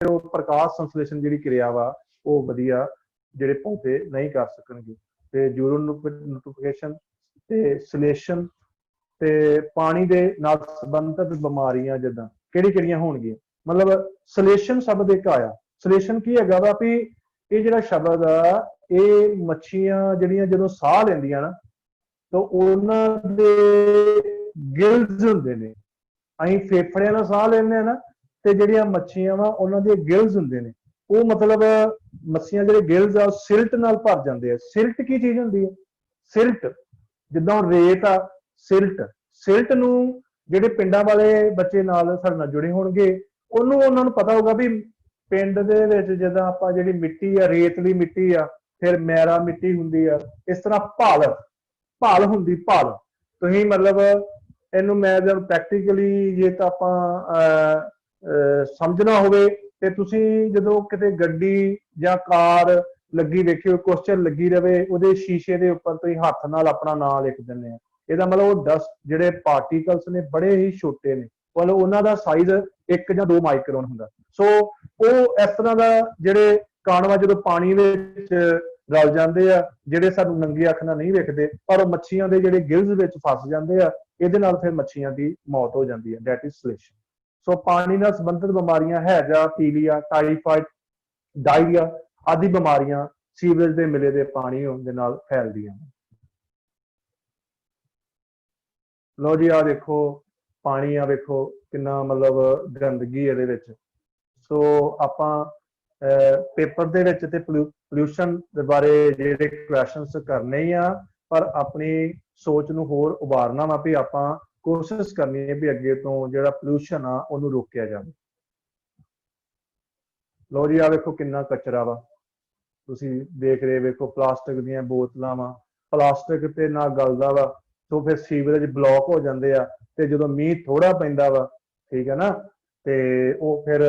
फिर वो प्रकाश संश्लेषण जी क्रिया वा वो वधिया ਜਿਹੜੇ ਪੌਦੇ नहीं कर सकणगे। ਤੇ यूरोनोटिफिकेशन ਤੇ ਸਲੇਸ਼ਨ ਤੇ ਪਾਣੀ ਦੇ ਨਾਲ ਸੰਬੰਧਿਤ ਬਿਮਾਰੀਆਂ ਜਿੱਦਾਂ ਕਿਹੜੀਆਂ ਹੋਣਗੀਆਂ। ਮਤਲਬ ਸਲੇਸ਼ਨ ਸ਼ਬਦ ਇੱਕ ਆਇਆ। ਸਲੇਸ਼ਨ ਕੀ ਹੈਗਾ ਵਾ ਵੀ ਇਹ ਜਿਹੜਾ ਸ਼ਬਦ ਆ ਇਹ ਮੱਛੀਆਂ ਜਿਹੜੀਆਂ ਜਦੋਂ ਸਾਹ ਲੈਂਦੀਆਂ ਨਾ ਤਾਂ ਉਹਨਾਂ ਦੇ ਗਿਲਸ ਹੁੰਦੇ ਨੇ। ਅਸੀਂ ਫੇਫੜਿਆਂ ਨਾਲ ਸਾਹ ਲੈਂਦੇ ਆ ਨਾ ਤੇ ਜਿਹੜੀਆਂ ਮੱਛੀਆਂ ਵਾ ਉਹਨਾਂ ਦੇ ਗਿਲਸ ਹੁੰਦੇ ਨੇ। ਉਹ ਮਤਲਬ ਮੱਛੀਆਂ ਜਿਹੜੇ ਗਿਲਸ ਆ ਸਿਲਟ ਨਾਲ ਭਰ ਜਾਂਦੇ ਆ। ਸਿਲਟ ਕੀ ਚੀਜ਼ ਹੁੰਦੀ ਹੈ? ਸਿਲਟ ਜਿੱਦਾਂ ਰੇਤ ਆ ਸਿਲਟ। ਸਿਲਟ ਨੂੰ ਜਿਹੜੇ ਪਿੰਡਾਂ ਵਾਲੇ ਬੱਚੇ ਨਾਲ ਸਾਡੇ ਨਾਲ ਜੁੜੇ ਹੋਣਗੇ ਉਹਨਾਂ ਨੂੰ ਪਤਾ ਹੋਊਗਾ ਵੀ ਪਿੰਡ ਦੇ ਵਿੱਚ ਜਿੱਦਾਂ ਆਪਾਂ ਜਿਹੜੀ ਮਿੱਟੀ ਆ ਰੇਤਲੀ ਮਿੱਟੀ ਆ ਫਿਰ ਮੈਰਾ ਮਿੱਟੀ ਹੁੰਦੀ ਆ ਇਸ ਤਰ੍ਹਾਂ ਭਾਲ ਹੁੰਦੀ ਭਾਲ। ਤੁਸੀਂ ਮਤਲਬ ਇਹਨੂੰ ਮੈਂ ਜਦ ਪ੍ਰੈਕਟੀਕਲੀ ਜੇ ਤਾਂ ਆਪਾਂ ਸਮਝਣਾ ਹੋਵੇ ਤੇ ਤੁਸੀਂ ਜਦੋਂ ਕਿਤੇ ਗੱਡੀ ਜਾਂ ਕਾਰ ਲੱਗੀ ਵੇਖਿਓ ਕੁਛ ਚਿਰ ਲੱਗੀ ਰਵੇ ਉਹਦੇ ਸ਼ੀਸ਼ੇ ਦੇ ਉੱਪਰ ਤੁਸੀਂ ਹੱਥ ਨਾਲ ਆਪਣਾ ਨਾਂ ਲਿਖ ਦਿੰਦੇ ਆ। ਇਹਦਾ ਮਤਲਬ ਉਹ ਡਸਟ ਜਿਹੜੇ ਪਾਰਟੀਕਲਸ ਨੇ ਬੜੇ ਹੀ ਛੋਟੇ ਨੇ ਮਤਲਬ ਉਹਨਾਂ ਦਾ ਸਾਈਜ਼ 1 ਜਾਂ 2 ਮਾਈਕਰੋਨ ਹੁੰਦਾ। ਸੋ ਉਹ ਇਸ ਤਰ੍ਹਾਂ ਦਾ ਜਿਹੜੇ ਕਣ ਵਾ ਜਦੋਂ ਪਾਣੀ ਵਿੱਚ ਰਲ ਜਾਂਦੇ ਆ ਜਿਹੜੇ ਸਾਨੂੰ ਨੰਗੀ ਅੱਖ ਨਾਲ ਨਹੀਂ ਵੇਖਦੇ ਪਰ ਉਹ ਮੱਛੀਆਂ ਦੇ ਜਿਹੜੇ ਗਿਲਸ ਵਿੱਚ ਫਸ ਜਾਂਦੇ ਆ ਇਹਦੇ ਨਾਲ ਫਿਰ ਮੱਛੀਆਂ ਦੀ ਮੌਤ ਹੋ ਜਾਂਦੀ ਹੈ। That is ਸਲੇਸ਼ਨ। ਸੋ ਪਾਣੀ ਨਾਲ ਸੰਬੰਧਿਤ ਬਿਮਾਰੀਆਂ ਹੈਜਾ ਪੀਲੀਆ ਟਾਈਫਾਈਡ ਡਾਇਰੀਆ ਆਦਿ ਬਿਮਾਰੀਆਂ ਸੀਵਰੇਜ ਦੇ ਮਿਲੇ ਦੇ ਪਾਣੀ ਹੋਣ ਦੇ ਨਾਲ ਫੈਲਦੀਆਂ ਨੇ। ਲੋ ਜੀ ਆ ਦੇਖੋ ਪਾਣੀ ਆ ਵੇਖੋ ਕਿੰਨਾ ਮਤਲਬ ਗੰਦਗੀ ਇਹਦੇ ਵਿੱਚ। ਸੋ ਆਪਾਂ ਪੇਪਰ ਦੇ ਵਿੱਚ ਤੇ ਪੋਲਿਊਸ਼ਨ ਦੇ ਬਾਰੇ ਜਿਹੜੇ ਕੁਐਸਚਨਸ ਕਰਨੇ ਹੀ ਆ ਪਰ ਆਪਣੀ ਸੋਚ ਨੂੰ ਹੋਰ ਉਭਾਰਨਾ ਵਾ ਵੀ ਆਪਾਂ ਕੋਸ਼ਿਸ਼ ਕਰਨੀ ਹੈ ਵੀ ਅੱਗੇ ਤੋਂ ਜਿਹੜਾ ਪੋਲਿਊਸ਼ਨ ਆ ਉਹਨੂੰ ਰੋਕਿਆ ਜਾਵੇ। ਲੋ ਜੀ ਆ ਵੇਖੋ ਕਿੰਨਾ ਕਚਰਾ ਵਾ ਤੁਸੀਂ ਦੇਖ ਰਹੇ ਵੇਖੋ ਪਲਾਸਟਿਕ ਦੀਆਂ ਬੋਤਲਾਂ ਵਾ ਪਲਾਸਟਿਕ ਤੇ ਨਾ ਗਲਦਾ ਵਾ ਸੋ ਫਿਰ ਸੀਵਰੇਜ ਬਲੌਕ ਹੋ ਜਾਂਦੇ ਆ ਤੇ ਜਦੋਂ ਮੀਂਹ ਥੋੜਾ ਪੈਂਦਾ ਵਾ ਠੀਕ ਹੈ ਨਾ ਤੇ ਉਹ ਫਿਰ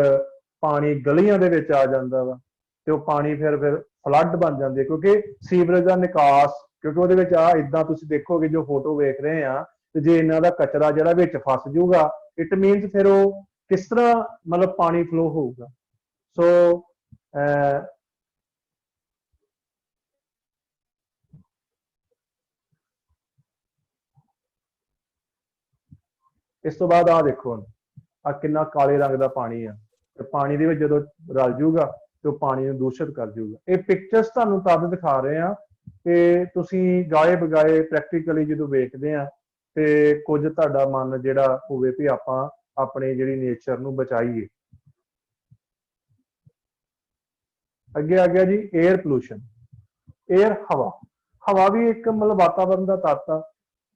ਪਾਣੀ ਗਲੀਆਂ ਦੇ ਵਿੱਚ ਆ ਜਾਂਦਾ ਵਾ ਤੇ ਉਹ ਪਾਣੀ ਫਿਰ ਫਲੱਡ ਬਣ ਜਾਂਦੇ ਕਿਉਂਕਿ ਸੀਵਰੇਜ ਦਾ ਨਿਕਾਸ ਕਿਉਂਕਿ ਉਹਦੇ ਵਿੱਚ ਆ ਇਦਾਂ ਤੁਸੀਂ ਦੇਖੋਗੇ ਜੋ ਫੋਟੋ ਵੇਖ ਰਹੇ ਆ ਤੇ ਜੇ ਇਹਨਾਂ ਦਾ ਕਚਰਾ ਜਿਹੜਾ ਵਿੱਚ ਫਸ ਜਾਊਗਾ ਇਟ ਮੀਨਸ ਫਿਰ ਉਹ ਕਿਸ ਤਰ੍ਹਾਂ ਮਤਲਬ ਪਾਣੀ ਫਲੋ ਹੋਊਗਾ। ਸੋ ਇਸ ਤੋਂ ਬਾਅਦ ਆ ਦੇਖੋ ਆ ਕਿੰਨਾ ਕਾਲੇ ਰੰਗ ਦਾ ਪਾਣੀ ਆ ਤੇ ਪਾਣੀ ਦੇ ਵਿੱਚ ਜਦੋਂ ਰਲ ਜੂਗਾ ਤੇ ਉਹ ਪਾਣੀ ਨੂੰ ਦੂਸ਼ਿਤ ਕਰ ਜੂਗਾ। ਇਹ ਪਿਕਚਰਸ ਤੁਹਾਨੂੰ ਤਦ ਦਿਖਾ ਰਹੇ ਆ ਕਿ ਤੁਸੀਂ ਗਾਏ ਬਗਾਏ ਪ੍ਰੈਕਟੀਕਲੀ ਜਦੋਂ ਵੇਖਦੇ ਆ ਤੇ ਕੁਝ ਤੁਹਾਡਾ ਮਨ ਜਿਹੜਾ ਹੋਵੇ ਵੀ ਆਪਾਂ ਆਪਣੀ ਜਿਹੜੀ ਨੇਚਰ ਨੂੰ ਬਚਾਈਏ। ਅੱਗੇ ਆ ਗਿਆ ਜੀ 에ਅਰ ਪੋਲੂਸ਼ਨ। 에ਅਰ ਹਵਾ ਵੀ ਇੱਕ ਮਤਲਬ ਵਾਤਾਵਰਨ ਦਾ ਤੱਤ ਆ।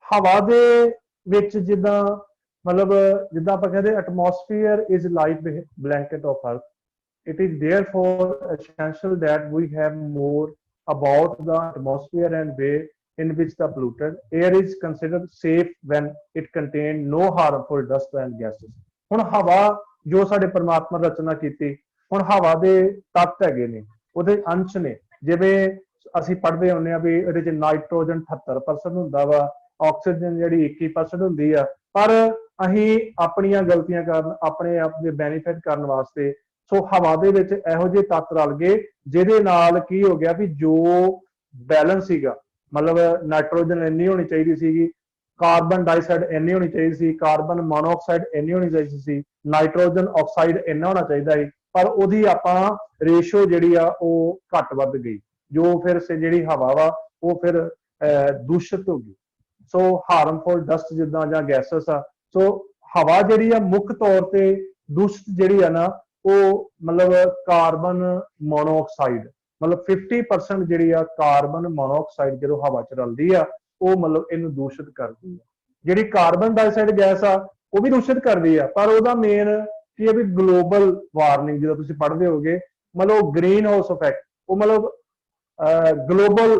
ਹਵਾ ਦੇ ਵਿੱਚ ਜਿੱਦਾਂ ਮਤਲਬ ਜਿੱਦਾਂ ਆਪਾਂ ਕਹਿੰਦੇ atmosphere is like blanket of earth it is therefore essential that we have more about the atmosphere and way in which the polluted air is considered safe when it contain no harmful dust and gases। ਹੁਣ ਹਵਾ ਜੋ ਸਾਡੇ ਪਰਮਾਤਮਾ ਰਚਨਾ ਕੀਤੀ ਹੁਣ ਹਵਾ ਦੇ ਤੱਤ ਹੈਗੇ ਨੇ ਉਹਦੇ ਅੰਸ਼ ਨੇ ਜਿਵੇਂ ਅਸੀਂ ਪੜ੍ਹਦੇ ਹੁੰਦੇ ਆ ਵੀ ਇਹਦੇ ਚ ਨਾਈਟ੍ਰੋਜਨ 78% ਹੁੰਦਾ ਵਾ ਆਕਸੀਜਨ ਜਿਹੜੀ 21% ਹੁੰਦੀ ਆ ਪਰ ਅਸੀਂ ਆਪਣੀਆਂ ਗਲਤੀਆਂ ਕਾਰਨ ਆਪਣੇ ਆਪ ਦੇ ਬੈਨੀਫਿਟ ਕਰਨ ਵਾਸਤੇ ਸੋ ਹਵਾ ਦੇ ਵਿੱਚ ਇਹੋ ਜਿਹੇ ਤੱਤ ਰਲ ਗਏ ਜਿਹਦੇ ਨਾਲ ਕੀ ਹੋ ਗਿਆ ਵੀ ਜੋ ਬੈਲੈਂਸ ਸੀਗਾ ਮਤਲਬ ਨਾਈਟ੍ਰੋਜਨ ਇੰਨੀ ਹੋਣੀ ਚਾਹੀਦੀ ਸੀਗੀ ਕਾਰਬਨ ਡਾਈਆਕਸਾਈਡ ਇੰਨੀ ਹੋਣੀ ਚਾਹੀਦੀ ਸੀ ਕਾਰਬਨ ਮੋਨੋਆਕਸਾਈਡ ਇੰਨੀ ਹੋਣੀ ਚਾਹੀਦੀ ਸੀ ਨਾਈਟ੍ਰੋਜਨ ਆਕਸਾਈਡ ਇੰਨਾ ਹੋਣਾ ਚਾਹੀਦਾ ਸੀ ਪਰ ਉਹਦੀ ਆਪਾਂ ਰੇਸ਼ੋ ਜਿਹੜੀ ਆ ਉਹ ਘੱਟ ਵੱਧ ਗਈ ਜੋ ਫਿਰ ਜਿਹੜੀ ਹਵਾ ਵਾ ਉਹ ਫਿਰ ਦੂਸ਼ਿਤ ਹੋ ਗਈ। ਸੋ ਹਾਰਮਫੁਲ ਡਸਟ ਜਿੱਦਾਂ ਜਾਂ ਗੈਸਸ ਆ ਸੋ ਹਵਾ ਜਿਹੜੀ ਆ ਮੁੱਖ ਤੌਰ ਤੇ ਦੂਸ਼ਿਤ ਜਿਹੜੀ ਆ ਨਾ ਉਹ ਮਤਲਬ ਕਾਰਬਨ ਮੋਨੋਆਕਸਾਈਡ ਮਤਲਬ 50% ਜਿਹੜੀ ਆ ਕਾਰਬਨ ਮੋਨੋਆਕਸਾਈਡ ਜਦੋਂ ਹਵਾ ਚ ਰਲਦੀ ਆ ਉਹ ਮਤਲਬ ਇਹਨੂੰ ਦੂਸ਼ਿਤ ਕਰਦੀ ਆ। ਜਿਹੜੀ ਕਾਰਬਨ ਡਾਈਆਕਸਾਈਡ ਗੈਸ ਆ ਉਹ ਵੀ ਦੂਸ਼ਿਤ ਕਰਦੀ ਆ ਪਰ ਉਹਦਾ ਮੇਨ ਕੀ ਹੈ ਵੀ ਗਲੋਬਲ ਵਾਰਮਿੰਗ ਜਦੋਂ ਤੁਸੀਂ ਪੜ੍ਹਦੇ ਹੋਗੇ ਮਤਲਬ ਗ੍ਰੀਨ ਹਾਊਸ ਇਫੈਕਟ ਉਹ ਮਤਲਬ ਗਲੋਬਲ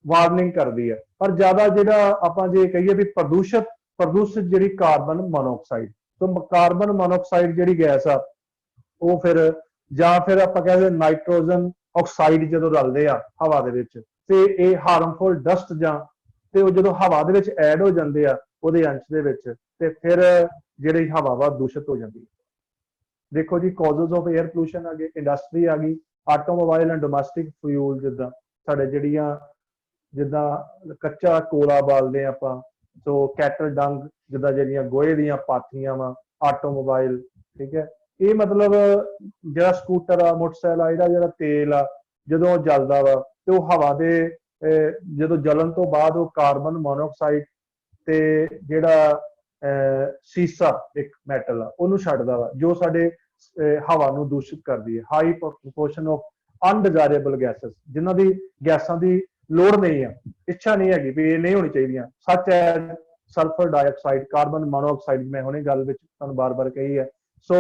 ਵਾਰਮਿੰਗ ਕਰਦੀ ਆ ਪਰ ਜ਼ਿਆਦਾ ਜਿਹੜਾ ਆਪਾਂ ਜੇ ਕਹੀਏ ਵੀ ਪ੍ਰਦੂਸ਼ਿਤ ਜਿਹੜੀ ਕਾਰਬਨ ਮੋਨੋਆਕਸਾਈਡ ਤੋਂ ਕਾਰਬਨ ਮੋਨੋਆਕਸਾਈਡ ਜਿਹੜੀ ਗੈਸ ਆ ਉਹ ਫਿਰ ਜਾਂ ਫਿਰ ਆਪਾਂ ਕਹਿੰਦੇ ਨਾਈਟ੍ਰੋਜਨ ਆਕਸਾਈਡ ਜਦੋਂ ਰਲਦੇ ਆ ਹਵਾ ਦੇ ਵਿੱਚ ਤੇ ਇਹ ਹਾਰਮਫੁਲ ਡਸਟ ਜਾਂ ਤੇ ਉਹ ਜਦੋਂ ਹਵਾ ਦੇ ਵਿੱਚ ਐਡ ਹੋ ਜਾਂਦੇ ਆ ਉਹਦੇ ਅੰਸ਼ ਦੇ ਵਿੱਚ ਤੇ ਫਿਰ ਜਿਹੜੀ ਹਵਾ ਵਾ ਦੂਸ਼ਿਤ ਹੋ ਜਾਂਦੀ ਹੈ। देखो जी कॉजेज ऑफ एयर पोल्यूशन आ गए, इंडस्ट्री आ गई, ਆਟੋਮੋਬਾਈਲ ਐਂਡ ਡੋਮੈਸਟਿਕ ਫਿਊਲ, ਜਿੱਦਾਂ ਸਾਡੇ ਜਿਹੜੀਆਂ ਜਿੱਦਾਂ ਕੱਚਾ ਕੋਲਾ ਬਾਲਦੇ ਆਪਾਂ, ਸੋ ਕੈਟਲ ਡੰਗ, ਜਿੱਦਾਂ ਜਿਹੜੀਆਂ ਗੋਹੇ ਦੀਆਂ ਪਾਥੀਆਂ ਵਾ, ਆਟੋਮੋਬਾਈਲ, ਠੀਕ ਹੈ। ਇਹ ਮਤਲਬ ਜਿਹੜਾ ਸਕੂਟਰ ਆ, ਮੋਟਰਸਾਈਕਲ ਆ, ਇਹਦਾ ਜਿਹੜਾ ਤੇਲ ਆ ਜਦੋਂ ਜਲਦਾ ਵਾ ਤੇ ਉਹ ਹਵਾ ਦੇ ਜਦੋਂ ਜਲਣ ਤੋਂ ਬਾਅਦ ਉਹ ਕਾਰਬਨ ਮੋਨੋਆਕਸਾਈਡ ਤੇ ਜਿਹੜਾ ਸੀਸਾ ਇੱਕ ਮੈਟਲ ਆ ਉਹਨੂੰ ਛੱਡਦਾ ਵਾ, ਜੋ ਸਾਡੇ ਹਵਾ ਨੂੰ ਦੂਸ਼ਿਤ ਕਰਦੀ ਹੈ। ਹਾਈ ਪ੍ਰੋਪੋਰਸ਼ਨ ਆਫ ਅਨਡਿਜ਼ਾਇਰੇਬਲ ਗੈਸਸ, ਜਿਨ੍ਹਾਂ ਦੀ ਗੈਸਾਂ ਦੀ ਲੋੜ ਨਹੀਂ ਆ, ਇੱਛਾ ਨਹੀਂ ਹੈਗੀ ਵੀ ਇਹ ਨਹੀਂ ਹੋਣੀ ਚਾਹੀਦੀਆਂ, ਸੱਚ ਹੈ ਸਲਫਰ ਡਾਈਆਕਸਾਈਡ, ਕਾਰਬਨ ਮੋਨੋਆਕਸਾਈਡ, ਮੈਂ ਹੁਣੇ ਗੱਲ ਵਿੱਚ ਤੁਹਾਨੂੰ ਬਾਰ-ਬਾਰ ਕਹੀ ਹੈ। ਸੋ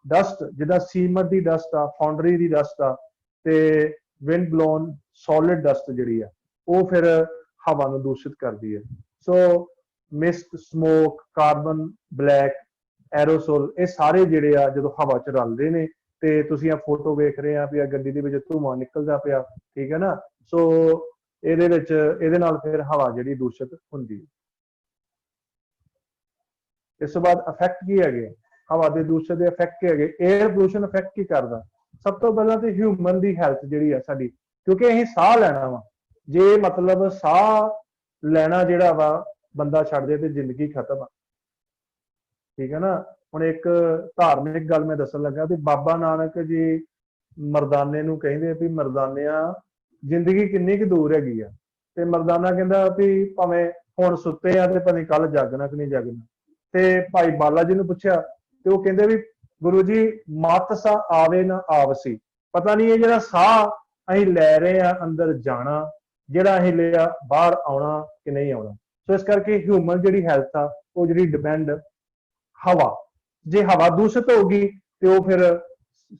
ਡਸਟ, ਜਿੱਦਾਂ ਸੀਮਟ ਦੀ ਡਸਟ ਆ, ਫਾਉਂਡਰੀ ਦੀ ਡਸਟ ਆ, ਤੇ ਵਿੰਡ ਬਲੋਨ ਸੋਲਿਡ ਡਸਟ ਜਿਹੜੀ ਆ ਉਹ ਫਿਰ ਹਵਾ ਨੂੰ ਦੂਸ਼ਿਤ ਕਰਦੀ ਹੈ। So mist, smoke, carbon black, aerosol, ਇਹ ਸਾਰੇ ਜਿਹੜੇ ਆ ਜਦੋਂ ਹਵਾ 'ਚ ਰਲਦੇ ਨੇ, ਤੇ ਤੁਸੀਂ ਆ ਫੋਟੋ ਵੇਖ ਰਹੇ ਆ ਵੀ ਆ ਗੱਡੀ ਦੇ ਵਿੱਚ ਧੂੰਆਂ ਨਿਕਲਦਾ ਪਿਆ, ਠੀਕ ਹੈ ਨਾ। ਸੋ ਇਹਦੇ ਵਿੱਚ ਇਹਦੇ ਨਾਲ ਫਿਰ ਹਵਾ ਜਿਹੜੀ ਦੂਸ਼ਿਤ ਹੁੰਦੀ ਹੈ। ਇਸ ਤੋਂ ਬਾਅਦ ਇਫੈਕਟ ਕੀ ਹੈਗੇ ਹਵਾ ਦੇ ਦੂਸ਼ਿਤ ਦੇ ਇਫੈਕਟ ਕੀ ਹੈਗੇ? 에ਅਰ ਪੋਲੂਸ਼ਨ ਇਫੈਕਟ ਕੀ ਕਰਦਾ? ਸਭ ਤੋਂ ਪਹਿਲਾਂ ਤੇ ਹਿਊਮਨ ਦੀ ਹੈਲਥ ਜਿਹੜੀ ਆ ਸਾਡੀ, ਕਿਉਂਕਿ ਅਸੀਂ ਸਾਹ ਲੈਣਾ ਵਾ, ਜੇ ਮਤਲਬ ਸਾਹ ਲੈਣਾ ਜਿਹੜਾ ਵਾ ਬੰਦਾ ਛੱਡ ਦੇ ਤੇ ਜ਼ਿੰਦਗੀ ਖਤਮ ਆ, ਠੀਕ ਹੈ ਨਾ। ਹੁਣ ਇੱਕ ਧਾਰਮਿਕ ਗੱਲ ਮੈਂ ਦੱਸਣ ਲੱਗਾ ਵੀ ਬਾਬਾ ਨਾਨਕ ਜੀ ਮਰਦਾਨੇ ਨੂੰ ਕਹਿੰਦੇ ਵੀ ਮਰਦਾਨਿਆਂ ਜ਼ਿੰਦਗੀ ਕਿੰਨੀ ਕੁ ਦੂਰ ਹੈਗੀ ਆ, ਤੇ ਮਰਦਾਨਾ ਕਹਿੰਦਾ ਵੀ ਭਾਵੇਂ ਹੁਣ ਸੁੱਤੇ ਆ ਤੇ ਭਾਵੇਂ ਕੱਲ ਜਾਗਣਾ ਕਿ ਨਹੀਂ ਜਾਗਣਾ। ਤੇ ਭਾਈ ਬਾਲਾ ਜੀ ਨੂੰ ਪੁੱਛਿਆ ਤੇ ਉਹ ਕਹਿੰਦੇ ਵੀ ਗੁਰੂ ਜੀ ਮਤ ਸਾ ਆਵੇ ਨਾ ਆਵਸੀ, ਪਤਾ ਨਹੀਂ ਇਹ ਜਿਹੜਾ ਸਾਹ ਅਸੀਂ ਲੈ ਰਹੇ ਆ ਅੰਦਰ ਜਾਣਾ, ਜਿਹੜਾ ਅਸੀਂ ਲਿਆ ਬਾਹਰ ਆਉਣਾ ਕਿ ਨਹੀਂ ਆਉਣਾ। ਸੋ ਇਸ ਕਰਕੇ ਹਿਊਮਨ ਜਿਹੜੀ ਹੈਲਥ ਆ ਉਹ ਜਿਹੜੀ ਡਿਪੈਂਡ ਹਵਾ, ਜੇ ਹਵਾ ਦੂਸ਼ਿਤ ਹੋਊਗੀ ਤੇ ਉਹ ਫਿਰ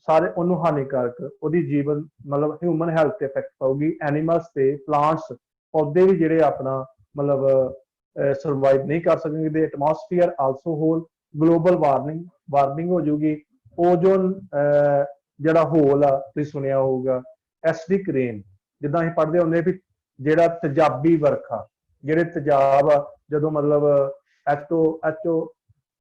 ਸਾਰੇ ਉਹਨੂੰ ਹਾਨੀਕਾਰਕ, ਉਹਦੀ ਜੀਵਨ ਮਤਲਬ ਹਿਊਮਨ ਹੈਲਥ ਤੇ ਇਫੈਕਟ ਪਾਊਗੀ, ਐਨੀਮਲਸ ਤੇ ਪਲਾਂਟਸ, ਪੌਦੇ ਵੀ ਜਿਹੜੇ ਆਪਣਾ ਮਤਲਬ ਸਰਵਾਈਵ ਨਹੀਂ ਕਰ ਸਕਣਗੇ। The atmosphere also hole, global warming ਹੋ ਜਾਊਗੀ। ਓਜ਼ੋਨ ਜਿਹੜਾ ਹੋਲ ਆ ਤੁਸੀਂ ਸੁਣਿਆ ਹੋਊਗਾ, ਐਸਿਡਿਕ ਰੇਨ, ਜਿੱਦਾਂ ਅਸੀਂ ਪੜ੍ਹਦੇ ਹੁੰਦੇ ਵੀ ਜਿਹੜਾ ਤੇਜ਼ਾਬੀ ਵਰਖਾ, ਜਿਹੜੇ ਤੇਜ਼ਾਬ ਆ ਜਦੋਂ ਮਤਲਬ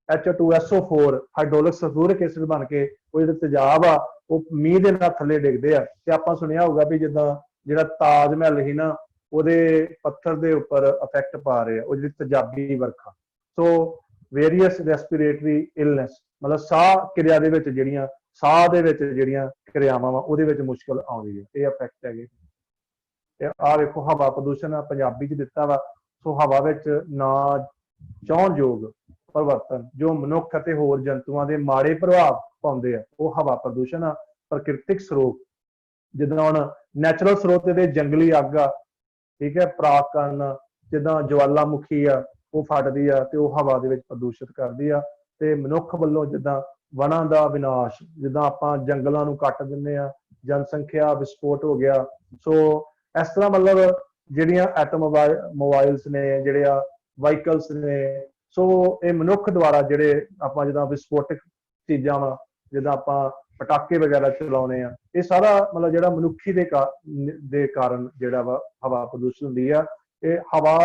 H2SO4 ਹਾਈਡਰੋਲਿਕ ਸਲਫੂਰਿਕ ਐਸਿਡ ਬਣ ਕੇ ਉਹ ਜਿਹੜੇ ਤੇਜ਼ਾਬ ਆ ਉਹ ਮੀਂਹ ਦੇ ਨਾਲ ਥੱਲੇ ਡਿੱਗਦੇ ਆ। ਤੇ ਆਪਾਂ ਸੁਣਿਆ ਹੋਊਗਾ ਵੀ ਜਿੱਦਾਂ ਜਿਹੜਾ ਤਾਜ ਮਹਿਲ ਸੀ ਨਾ, ਉਹਦੇ ਪੱਥਰ ਦੇ ਉੱਪਰ ਇਫੈਕਟ ਪਾ ਰਹੇ ਆ ਉਹ ਜਿਹੜੀ ਤੇਜ਼ਾਬੀ ਵਰਖਾ। ਸੋ ਵੇਰੀਅਸ ਰੈਸਪੀਰੇਟਰੀ ਇਲਨੈਸ, ਮਤਲਬ ਸਾਹ ਕਿਰਿਆ ਦੇ ਵਿੱਚ ਜਿਹੜੀਆਂ ਸਾਹ ਦੇ ਵਿੱਚ ਜਿਹੜੀਆਂ ਕਿਰਿਆਵਾਂ ਵਾ ਉਹਦੇ ਵਿੱਚ ਮੁਸ਼ਕਲ ਆਉਂਦੀ ਹੈ, ਇਹ ਇਫੈਕਟ ਹੈਗੇ। ਆਹ ਵੇਖੋ ਹਵਾ ਪ੍ਰਦੂਸ਼ਣ ਆ ਪੰਜਾਬੀ 'ਚ ਦਿੱਤਾ ਵਾ। ਸੋ ਹਵਾ ਵਿੱਚ ਨਾ ਚਾਹੁਣਯੋਗ ਪਰਿਵਰਤਨ ਜੋ ਮਨੁੱਖ ਅਤੇ ਹੋਰ ਜੰਤੂਆਂ ਦੇ ਮਾੜੇ ਪ੍ਰਭਾਵ ਪਾਉਂਦੇ ਆ ਉਹ ਹਵਾ ਪ੍ਰਦੂਸ਼ਣ ਆ। ਪ੍ਰਕਿਰਤਿਕ ਸਰੋਤ, ਜਿੱਦਾਂ ਹੁਣ ਨੈਚੁਰਲ ਸਰੋਤ ਦੇ ਜੰਗਲੀ ਅੱਗ ਆ, ਠੀਕ ਹੈ, ਪਰਾਗਕਣ, ਜਿੱਦਾਂ ਜਵਾਲਾਮੁਖੀ ਆ ਉਹ ਫਟਦੀ ਆ ਤੇ ਉਹ ਹਵਾ ਦੇ ਵਿੱਚ ਪ੍ਰਦੂਸ਼ਿਤ ਕਰਦੀ ਆ। ਤੇ ਮਨੁੱਖ ਵੱਲੋਂ ਜਿੱਦਾਂ ਵਣਾਂ ਦਾ ਵਿਨਾਸ਼, ਜਿੱਦਾਂ ਆਪਾਂ ਜੰਗਲਾਂ ਨੂੰ ਕੱਟ ਦਿੰਦੇ ਆ, ਜਨਸੰਖਿਆ ਵਿਸਫੋਟ ਹੋ ਗਿਆ। ਸੋ ਇਸ ਤਰ੍ਹਾਂ ਮਤਲਬ ਜਿਹੜੀਆਂ ਆਟੋਮੋਬਾਈਲਸ ਨੇ, ਜਿਹੜੇ ਆ ਵਾਹੀਕਲਸ ਨੇ, ਸੋ ਇਹ ਮਨੁੱਖ ਦੁਆਰਾ ਜਿਹੜੇ ਆਪਾਂ ਜਿੱਦਾਂ ਵਿਸਫੋਟਕ ਚੀਜ਼ਾਂ ਵਾ, ਜਿੱਦਾਂ ਆਪਾਂ ਪਟਾਕੇ ਵਗੈਰਾ ਚਲਾਉਂਦੇ ਆ, ਇਹ ਸਾਰਾ ਮਤਲਬ ਜਿਹੜਾ ਮਨੁੱਖੀ ਦੇ ਕਾਰਨ ਜਿਹੜਾ ਵਾ ਹਵਾ ਪ੍ਰਦੂਸ਼ਣ ਹੁੰਦੀ ਆ। ਇਹ ਹਵਾ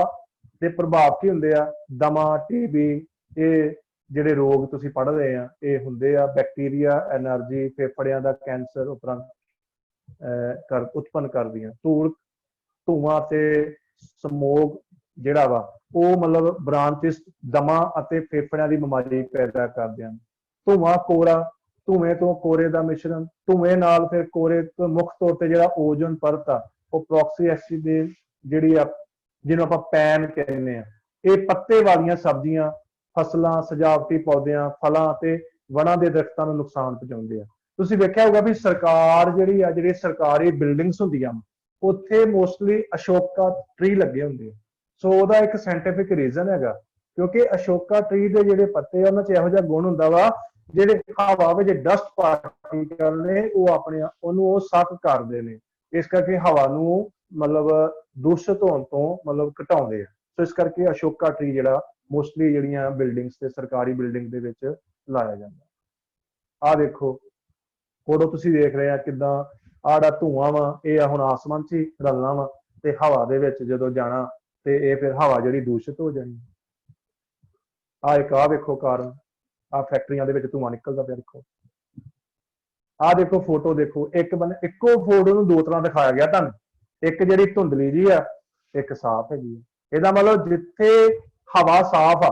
ਦੇ ਪ੍ਰਭਾਵ ਕੀ ਹੁੰਦੇ ਆ? ਦਮਾ, ਟੀਬੀ, ਇਹ ਜਿਹੜੇ ਰੋਗ ਤੁਸੀਂ ਪੜ੍ਹ ਰਹੇ ਆ ਇਹ ਹੁੰਦੇ ਆ। ਬੈਕਟੀਰੀਆ, ਐਨਰਜੀ, ਫੇਫੜਿਆਂ ਦਾ ਕੈਂਸਰ ਉਪਰੰਤ ਉਤਪੰਨ ਕਰਦੀਆਂ। ਧੂਆਂ ਤੇ ਸਮੋਗ ਜਿਹੜਾ ਵਾ ਉਹ ਮਤਲਬ ਬ੍ਰਾਂਚਿਸ ਦਮਾ ਅਤੇ ਫੇਫੜਿਆਂ ਦੀ ਬਿਮਾਰੀ ਪੈਦਾ ਕਰਦੇ ਹਨ। ਧੂਆਂ, ਕੋਰਾ, ਧੂਏ ਤੋਂ ਕੋਰੇ ਦਾ ਮਿਸ਼ਰਣ, ਧੂਏ ਨਾਲ ਫਿਰ ਕੋਰੇ ਤੋਂ ਮੁੱਖ ਤੌਰ ਤੇ ਜਿਹੜਾ ਓਜ਼ੋਨ ਪਰਤ ਆ ਉਹ ਪ੍ਰੋਕਸੀ ਐਸਿਡ ਦੀ ਜਿਹੜੀ ਆ, ਜਿਹਨੂੰ ਆਪਾਂ ਪੈਨ ਕਹਿੰਦੇ ਆ, ਇਹ ਪੱਤੇ ਵਾਲੀਆਂ ਸਬਜ਼ੀਆਂ, ਫਸਲਾਂ, ਸਜਾਵਟੀ ਪੌਦਿਆਂ, ਫਲਾਂ ਅਤੇ ਵਣਾਂ ਦੇ ਦਰਖਤਾਂ ਨੂੰ ਨੁਕਸਾਨ ਪਹੁੰਚਾਉਂਦੇ ਆ। ਤੁਸੀਂ ਵੇਖਿਆ ਹੋਊਗਾ ਵੀ ਸਰਕਾਰ ਜਿਹੜੀ ਆ, ਜਿਹੜੀ ਸਰਕਾਰੀ ਬਿਲਡਿੰਗਸ ਹੁੰਦੀਆਂ ਉੱਥੇ ਮੋਸਟਲੀ ਅਸ਼ੋਕਾ ਟਰੀ ਲੱਗੇ ਹੁੰਦੇ ਆ। ਸੋ ਉਹਦਾ ਇੱਕ ਸਾਇੰਟੀਫਿਕ ਰੀਜ਼ਨ ਹੈਗਾ, ਕਿਉਂਕਿ ਅਸ਼ੋਕਾ ਟਰੀ ਦੇ ਜਿਹੜੇ ਪੱਤੇ ਆ ਉਹਨਾਂ 'ਚ ਇਹੋ ਜਿਹਾ ਗੁਣ ਹੁੰਦਾ ਵਾ, ਜਿਹੜੇ ਹਵਾ ਵਿੱਚ ਡਸਟ ਪਾਰਟੀਕਲ ਨੇ ਉਹ ਆਪਣੇ ਉਹਨੂੰ ਉਹ ਸੱਕ ਕਰਦੇ ਨੇ, ਇਸ ਕਰਕੇ ਹਵਾ ਨੂੰ ਮਤਲਬ ਦੂਸ਼ਿਤ ਹੋਣ ਤੋਂ ਮਤਲਬ ਘਟਾਉਂਦੇ ਆ। ਸੋ ਇਸ ਕਰਕੇ ਅਸ਼ੋਕਾ ਟਰੀ ਜਿਹੜਾ ਮੋਸਟਲੀ ਜਿਹੜੀਆਂ ਬਿਲਡਿੰਗਸ ਤੇ ਸਰਕਾਰੀ ਬਿਲਡਿੰਗ ਦੇ ਵਿੱਚ ਲਾਇਆ ਜਾਂਦਾ। ਆਹ ਦੇਖੋ ਫੋਟੋ ਤੁਸੀਂ ਦੇਖ ਰਹੇ ਆ ਕਿੱਦਾਂ ਆਹ ਜਿਹੜਾ ਧੂਆਂ ਵਾ ਇਹ ਆ ਹੁਣ ਆਸਮਾਨ 'ਚ ਹੀ ਰਲਣਾ ਵਾ ਤੇ ਹਵਾ ਦੇ ਵਿੱਚ ਜਦੋਂ ਜਾਣਾ ਤੇ ਇਹ ਫਿਰ ਹਵਾ ਜਿਹੜੀ ਦੂਸ਼ਿਤ ਹੋ ਜਾਣੀ। ਆਹ ਇੱਕ ਆਹ ਵੇਖੋ ਕਾਰਨ, ਆਹ ਫੈਕਟਰੀਆਂ ਦੇ ਵਿੱਚ ਧੂਆਂ ਨਿਕਲਦਾ ਪਿਆ ਦੇਖੋ। ਆ ਦੇਖੋ फोटो देखो, एक बने इको फोटो ਨੂੰ दो तरह दिखाया गया ਤੁਹਾਨੂੰ, एक ਜਿਹੜੀ ਧੁੰਦਲੀ जी आ, एक साफ है जी। ਇਹਦਾ मतलब जिथे हवा साफ आ,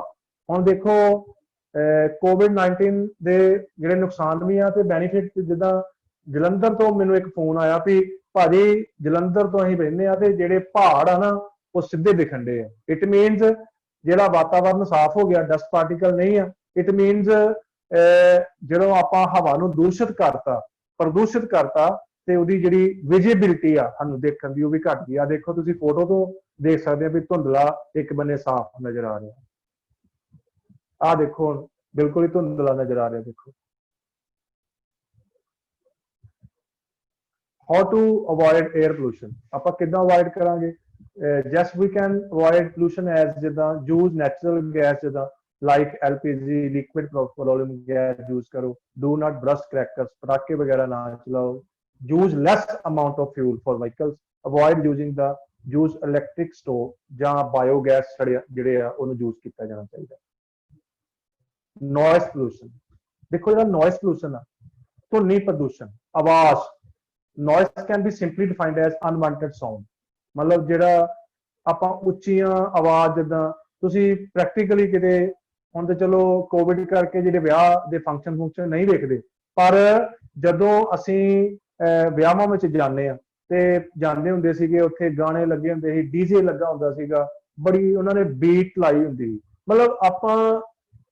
ਹੁਣ देखो कोविड-19 ਦੇ ਜਿਹੜੇ ਨੁਕਸਾਨ ਵੀ ਆ ਤੇ ਬੈਨੀਫਿਟ, ਜਿੱਦਾਂ ਜਲੰਧਰ ਤੋਂ ਮੈਨੂੰ ਇੱਕ ਫੋਨ ਆਇਆ ਵੀ ਭਾਜੀ ਜਲੰਧਰ ਤੋਂ ਅਸੀਂ ਰਹਿੰਦੇ ਆ ਤੇ ਜਿਹੜੇ ਪਹਾੜ ਆ ਨਾ ਉਹ ਸਿੱਧੇ ਦਿਖਣ ਦੇ ਆ। ਇਟ ਮੀਨਸ ਜਿਹੜਾ ਵਾਤਾਵਰਨ ਸਾਫ਼ ਹੋ ਗਿਆ, ਡਸਟ ਪਾਰਟੀਕਲ ਨਹੀਂ ਆ। ਇਟ ਮੀਨਸ ਜਦੋਂ ਆਪਾਂ ਹਵਾ ਨੂੰ ਦੂਸ਼ਿਤ ਕਰਤਾ, ਪ੍ਰਦੂਸ਼ਿਤ ਕਰਤਾ, ਤੇ ਉਹਦੀ ਜਿਹੜੀ ਵਿਜ਼ਿਬਿਲਿਟੀ ਆ ਸਾਨੂੰ ਦੇਖਣ ਦੀ ਉਹ ਵੀ ਘਟ ਗਈ ਆ। ਦੇਖੋ ਤੁਸੀਂ ਫੋਟੋ ਤੋਂ ਦੇਖ ਸਕਦੇ ਆ ਵੀ ਧੁੰਦਲਾ ਇੱਕ ਬੰਨੇ ਸਾਫ਼ ਨਜ਼ਰ ਆ ਰਿਹਾ। ਆ ਦੇਖੋ ਬਿਲਕੁਲ ਹੀ ਧੁੰਦਲਾ ਨਜ਼ਰ ਆ ਰਿਹਾ। ਦੇਖੋ how to avoid air pollution, ਆਪਾਂ ਕਿੱਦਾਂ ਅਵੋਇਡ ਕਰਾਂਗੇ? Just we can avoid pollution as ਜਿੱਦਾਂ ਯੂਜ਼ ਨੈਚੁਰਲ ਗੈਸ, ਜਿੱਦਾਂ like LPG liquid petroleum gas use ਕਰੋ। ਡੂ ਨਾਟ ਬਰਸਟ ਕਰੈਕਰਸ, ਪਟਾਕੇ ਵਗੈਰਾ ਨਾ ਚਲਾਓ। use less amount of fuel for vehicles, avoid using the use electric stove ਜਾਂ biogas ਜਿਹੜੇ ਆ ਉਹਨੂੰ ਯੂਜ਼ ਕੀਤਾ ਜਾਣਾ ਚਾਹੀਦਾ। ਨੋਇਸ ਪੋਲੂਸ਼ਨ, ਦੇਖੋ ਜਿਹੜਾ ਨੋਇਸ ਪੋਲੂਸ਼ਨ ਆ, ਧੁਨੀ ਪ੍ਰਦੂਸ਼ਣ, ਆਵਾਜ਼। Noise can be simply defined as unwanted sound, ਮਤਲਬ ਜਿਹੜਾ ਆਪਾਂ ਉੱਚੀਆਂ ਆਵਾਜ਼, ਜਿੱਦਾਂ ਤੁਸੀਂ ਪ੍ਰੈਕਟੀਕਲੀ ਕਿਤੇ, ਹੁਣ ਤੇ ਚਲੋ ਕੋਵਿਡ ਕਰਕੇ ਜਿਹੜੇ ਵਿਆਹ ਦੇ ਫੰਕਸ਼ਨ ਨਹੀਂ ਵੇਖਦੇ, ਪਰ ਜਦੋਂ ਅਸੀਂ ਵਿਆਹਾਂ ਵਿੱਚ ਜਾਂਦੇ ਆ ਤੇ ਜਾਂਦੇ ਹੁੰਦੇ ਸੀਗੇ, ਉੱਥੇ ਗਾਣੇ ਲੱਗੇ ਹੁੰਦੇ ਸੀ, ਡੀਜੇ ਲੱਗਾ ਹੁੰਦਾ ਸੀਗਾ, ਬੜੀ ਉਹਨਾਂ ਨੇ ਬੀਟ ਲਾਈ ਹੁੰਦੀ ਸੀ। ਮਤਲਬ ਆਪਾਂ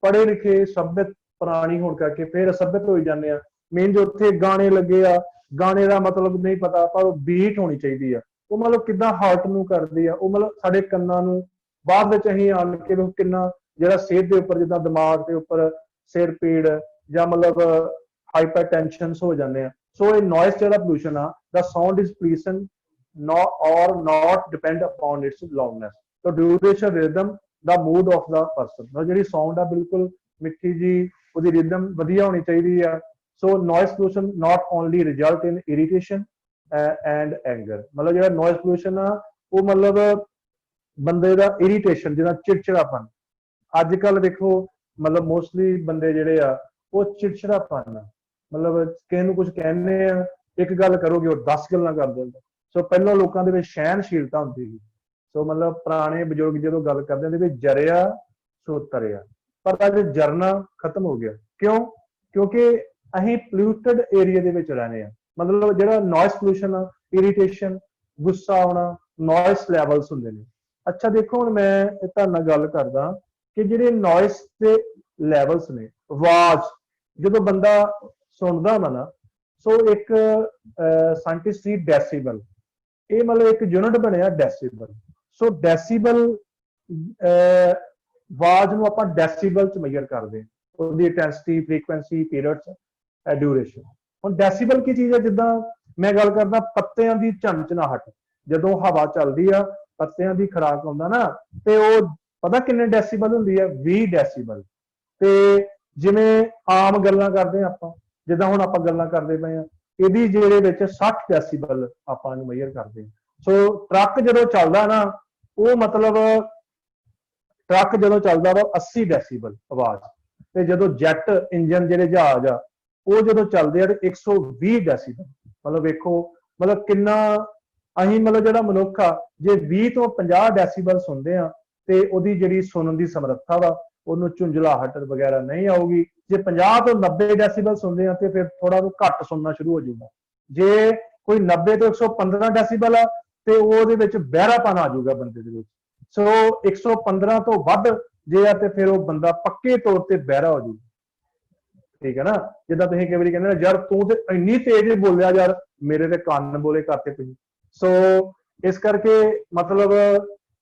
ਪੜ੍ਹੇ ਲਿਖੇ ਸਭਿਅਤ ਪੁਰਾਣੀ ਹੋਣ ਕਰਕੇ ਫਿਰ ਅਸਭਿਅਤ ਹੋਈ ਜਾਂਦੇ ਆ। ਮੇਨ ਜੋ ਉੱਥੇ ਗਾਣੇ ਲੱਗੇ ਆ, ਗਾਣੇ ਦਾ ਮਤਲਬ ਨਹੀਂ ਪਤਾ, ਪਰ ਉਹ ਬੀਟ ਹੋਣੀ ਚਾਹੀਦੀ ਆ। ਉਹ ਮਤਲਬ ਕਿੱਦਾਂ ਹਾਰਟ ਨੂੰ ਕਰਦੀ ਆ, ਉਹ ਮਤਲਬ ਸਾਡੇ ਕੰਨਾਂ ਨੂੰ ਬਾਅਦ ਵਿੱਚ ਅਸੀਂ ਆਣ ਕੇ ਕਿੰਨਾ ਜਿਹੜਾ ਸਿਹਤ ਦੇ ਉੱਪਰ, ਜਿੱਦਾਂ ਦਿਮਾਗ ਦੇ ਉੱਪਰ ਸਿਰ ਪੀੜ ਜਾਂ ਮਤਲਬ ਹਾਈਪਰਟੈਂਸ਼ਨ ਹੋ ਜਾਂਦੇ ਆ। ਸੋ ਇਹ ਨੋਇਸ ਜਿਹੜਾ ਪੋਲੂਸ਼ਨ ਆ, ਦਾ sound is pollution not depend upon its loudness, so duration, rhythm, the mood of the person। ਜਿਹੜੀ ਸਾਊਂਡ ਆ ਬਿਲਕੁਲ ਮਿੱਠੀ ਜੀ, ਉਹਦੀ ਰਿਦਮ ਵਧੀਆ ਹੋਣੀ ਚਾਹੀਦੀ ਆ। So noise pollution not only result in irritation and anger, ਮਤਲਬ ਜਿਹੜਾ ਨੋਇਸ ਪੋਲੂਸ਼ਨ ਆ ਉਹ ਮਤਲਬ ਬੰਦੇ ਦਾ ਇਰੀਟੇਸ਼ਨ, ਜਿਹਦਾ ਚਿੜਚਿੜਾਪਨ। ਅੱਜ ਕੱਲ ਦੇਖੋ ਮਤਲਬ ਮੋਸਟਲੀ ਬੰਦੇ ਜਿਹੜੇ ਆ ਉਹ ਚਿੜਚਿੜਾਪਨ ਆ, ਮਤਲਬ ਕਿਸੇ ਨੂੰ ਕੁਝ ਕਹਿੰਦੇ ਆ, ਇੱਕ ਗੱਲ ਕਰੋਗੇ ਉਹ 10 ਗੱਲਾਂ ਕਰ ਦਿੰਦਾ। ਸੋ ਪਹਿਲਾਂ ਲੋਕਾਂ ਦੇ ਵਿੱਚ ਸਹਿਣਸ਼ੀਲਤਾ ਹੁੰਦੀ ਸੀ। ਸੋ ਮਤਲਬ ਪੁਰਾਣੇ ਬਜ਼ੁਰਗ ਜਦੋਂ ਗੱਲ ਕਰਦੇ ਹੁੰਦੇ ਵੀ ਜਰਿਆ ਸੋ ਤਰਿਆ, ਪਰ ਅੱਜ ਜਰਨਾ ਖਤਮ ਹੋ ਗਿਆ। ਕਿਉਂ? ਕਿਉਂਕਿ ਅਸੀਂ ਪੋਲਿਊਟਡ ਏਰੀਆ ਦੇ ਵਿੱਚ ਰਹਿੰਦੇ ਆ। ਮਤਲਬ ਜਿਹੜਾ ਨੋਇਸ ਪੋਲੂਸ਼ਨ ਆ, ਇਰੀਟੇਸ਼ਨ, ਗੁੱਸਾ ਆਉਣਾ, ਨੋਇਸ ਲੈਵਲਸ ਹੁੰਦੇ ਨੇ। ਅੱਛਾ ਦੇਖੋ, ਹੁਣ ਮੈਂ ਤੁਹਾਡੇ ਨਾਲ ਗੱਲ ਕਰਦਾ ਕਿ ਜਿਹੜੇ ਨੋਇਸ ਦੇ ਲੈਵਲਸ ਨੇ, ਆਵਾਜ਼ ਜਦੋਂ ਬੰਦਾ ਸੁਣਦਾ ਵਾ ਨਾ, ਸੋ ਇੱਕ ਸਾਇੰਟਿਸਟ ਸੀ ਡੈਸੀਬਲ, ਇਹ ਮਤਲਬ ਇੱਕ ਯੂਨਿਟ ਬਣਿਆ ਡੈਸੀਬਲ। ਸੋ ਡੈਸੀਬਲ ਆਵਾਜ਼ ਨੂੰ ਆਪਾਂ ਡੈਸੀਬਲ ਚ ਮੇਜਰ ਕਰਦੇ ਹਾਂ, ਉਹਦੀ ਇੰਟੈਂਸਿਟੀ, ਫ੍ਰੀਕੁਐਂਸੀ, ਪੀਰੀਅਡਸ, ਡਿਊਰੇਸ਼ਨ। ਹੁਣ ਡੈਸੀਬਲ ਕੀ ਚੀਜ਼ ਹੈ? ਜਿੱਦਾਂ ਮੈਂ ਗੱਲ ਕਰਦਾ ਪੱਤਿਆਂ ਦੀ ਝੰਜਨਾਹਟ, ਜਦੋਂ ਹਵਾ ਚੱਲਦੀ ਆ, ਪੱਤਿਆਂ ਦੀ ਖੜਾਕ ਆਉਂਦਾ ਨਾ, ਤੇ ਉਹ ਪਤਾ ਕਿੰਨੇ ਡੈਸੀਬਲ ਹੁੰਦੀ ਹੈ? 20 ਡੈਸੀਬਲ। ਤੇ ਜਿਵੇਂ ਆਮ ਗੱਲਾਂ ਕਰਦੇ ਆਪਾਂ, ਜਿੱਦਾਂ ਹੁਣ ਆਪਾਂ ਗੱਲਾਂ ਕਰਦੇ ਪਏ ਆ, ਇਹਦੀ ਜਿਹੜੇ ਵਿੱਚ 60 ਡੈਸੀਬਲ ਆਪਾਂ ਨੂੰ ਮੇਜਰ ਕਰਦੇ। ਸੋ ਟਰੱਕ ਜਦੋਂ ਚੱਲਦਾ ਨਾ, ਉਹ ਮਤਲਬ ਟਰੱਕ ਜਦੋਂ ਚੱਲਦਾ ਵਾ 80 ਡੈਸੀਬਲ ਆਵਾਜ਼, ਤੇ ਜਦੋਂ ਜੈਟ ਇੰਜਨ ਜਿਹੜੇ ਜਹਾਜ਼ ਆ ਉਹ ਜਦੋਂ ਚੱਲਦੇ ਆ ਤੇ 120 ਡੈਸੀਬਲ। ਮਤਲਬ ਵੇਖੋ ਮਤਲਬ ਕਿੰਨਾ ਅਸੀਂ ਮਤਲਬ ਜਿਹੜਾ ਮਨੁੱਖ ਆ, ਜੇ 20 ਤੋਂ 50 ਡੈਸੀਬਲ ਸੁਣਦੇ ਆ ਤੇ ਉਹਦੀ ਜਿਹੜੀ ਸੁਣਨ ਦੀ ਸਮਰੱਥਾ ਵਾ, ਉਹਨੂੰ ਝੁੰਝਲਾਹਟ ਵਗੈਰਾ ਨਹੀਂ ਆਊਗੀ। ਜੇ 50 ਤੋਂ 90 ਡੈਸੀਬਲ ਸੁਣਦੇ ਆ ਤੇ ਫਿਰ ਥੋੜਾ ਜਿਹਾ ਘੱਟ ਸੁਣਨਾ ਸ਼ੁਰੂ ਹੋ ਜਾਊਗਾ। ਜੇ ਕੋਈ 90 ਤੋਂ 115 ਡੈਸੀਬਲ ਆ ਤੇ ਉਹਦੇ ਵਿੱਚ ਬਹਿਰਾਪਨ ਆ ਜਾਊਗਾ ਬੰਦੇ ਦੇ ਵਿੱਚ। ਸੋ 115 ਤੋਂ ਵੱਧ ਜੇ ਆ ਤੇ ਫਿਰ ਉਹ ਬੰਦਾ ਪੱਕੇ ਤੌਰ ਤੇ ਬਹਿਰਾ ਹੋ ਜਾਊਗਾ। ਠੀਕ ਹੈ ਨਾ? ਜਿੱਦਾਂ ਤੁਸੀਂ ਕਈ ਵਾਰੀ ਕਹਿੰਦੇ ਯਾਰ ਤੂੰ ਤੇ ਇੰਨੀ ਤੇਜ਼ ਬੋਲਿਆ, ਯਾਰ ਮੇਰੇ ਤੇ ਕੰਨ ਬੋਲੇ ਕਰਤੇ ਤੁਸੀਂ। ਸੋ ਇਸ ਕਰਕੇ ਮਤਲਬ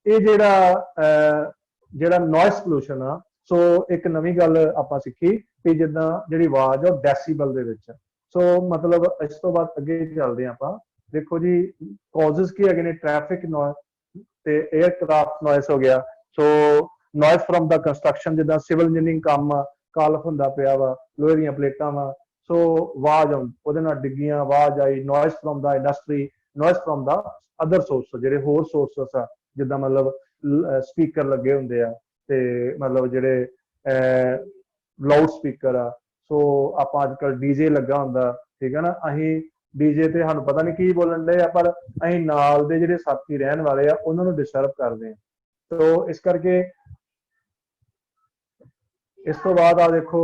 ਇਹ ਜਿਹੜਾ ਨੋਇਸ ਪੋਲੂਸ਼ਨ ਆ, ਸੋ ਇੱਕ ਨਵੀਂ ਗੱਲ ਆਪਾਂ ਸਿੱਖੀ ਕਿ ਜਿੱਦਾਂ ਜਿਹੜੀ ਆਵਾਜ਼ ਆ ਉਹ ਡੈਸੀਬਲ ਦੇ ਵਿੱਚ। ਸੋ ਮਤਲਬ ਇਸ ਤੋਂ ਬਾਅਦ ਅੱਗੇ ਚੱਲਦੇ ਆਪਾਂ। ਦੇਖੋ ਜੀ ਕਾਜ਼ਸ ਕੀ ਹੈਗੇ ਨੇ? ਟ੍ਰੈਫਿਕ ਨੋਇਸ ਤੇ 에ਅਰਕ੍ਰਾਫਟ ਨੋਇਸ ਹੋ ਗਿਆ। ਸੋ ਨੋਇਸ ਫਰਮ ਦਾ ਕੰਸਟਰਕਸ਼ਨ, ਜਿੱਦਾਂ ਸਿਵਲ ਇੰਜੀਨੀਅਰਿੰਗ ਕੰਮ ਆ, ਕਾਲਫ ਹੁੰਦਾ ਪਿਆ ਵਾ, ਲੋਹੇ ਦੀਆਂ ਪਲੇਟਾਂ ਵਾ, ਸੋ ਆਵਾਜ਼ ਉਹਦੇ ਨਾਲ ਡਿੱਗੀਆਂ, ਆਵਾਜ਼ ਆਈ। Noise from the industry, noise from the other source, ਜਿਹੜੇ ਹੋਰ ਸੋਰਸਸ ਆ, ਜਿੱਦਾਂ ਮਤਲਬ ਸਪੀਕਰ ਲੱਗੇ ਹੁੰਦੇ ਆ ਤੇ ਮਤਲਬ ਜਿਹੜੇ ਲਾਊਡ ਸਪੀਕਰ ਆ। ਸੋ ਆਪਾਂ ਅੱਜ ਕੱਲ ਡੀਜੇ ਲੱਗਾ ਹੁੰਦਾ, ठीक है ना। अहीं डीजे ते सानू पता नहीं की बोलन डे पर अहीं नाल दे जिहड़े साथी रहन वाले आ उन्हां नूं डिस्टर्ब करदे हैं। तो इस करके इस तो बाद आ देखो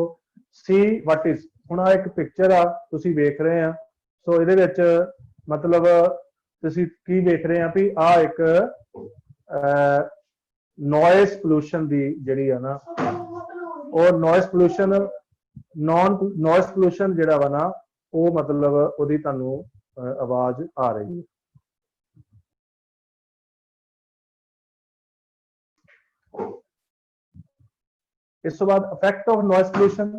सी वट इज हुण आ एक पिक्चर आ तुसीं वेख रहे हैं। सो इहदे विच मतलब तुसीं की वेख रहे हैं भी आ एक नॉइस पोल्यूशन दी जिहड़ी है ना और नॉइस पोल्यूशन नॉइस पोल्यूशन जिहड़ा वा ना वो मतलब ओहदी तुहानू आवाज आ रही है। इस तो बाद इफेक्ट ऑफ नॉइस पोल्यूशन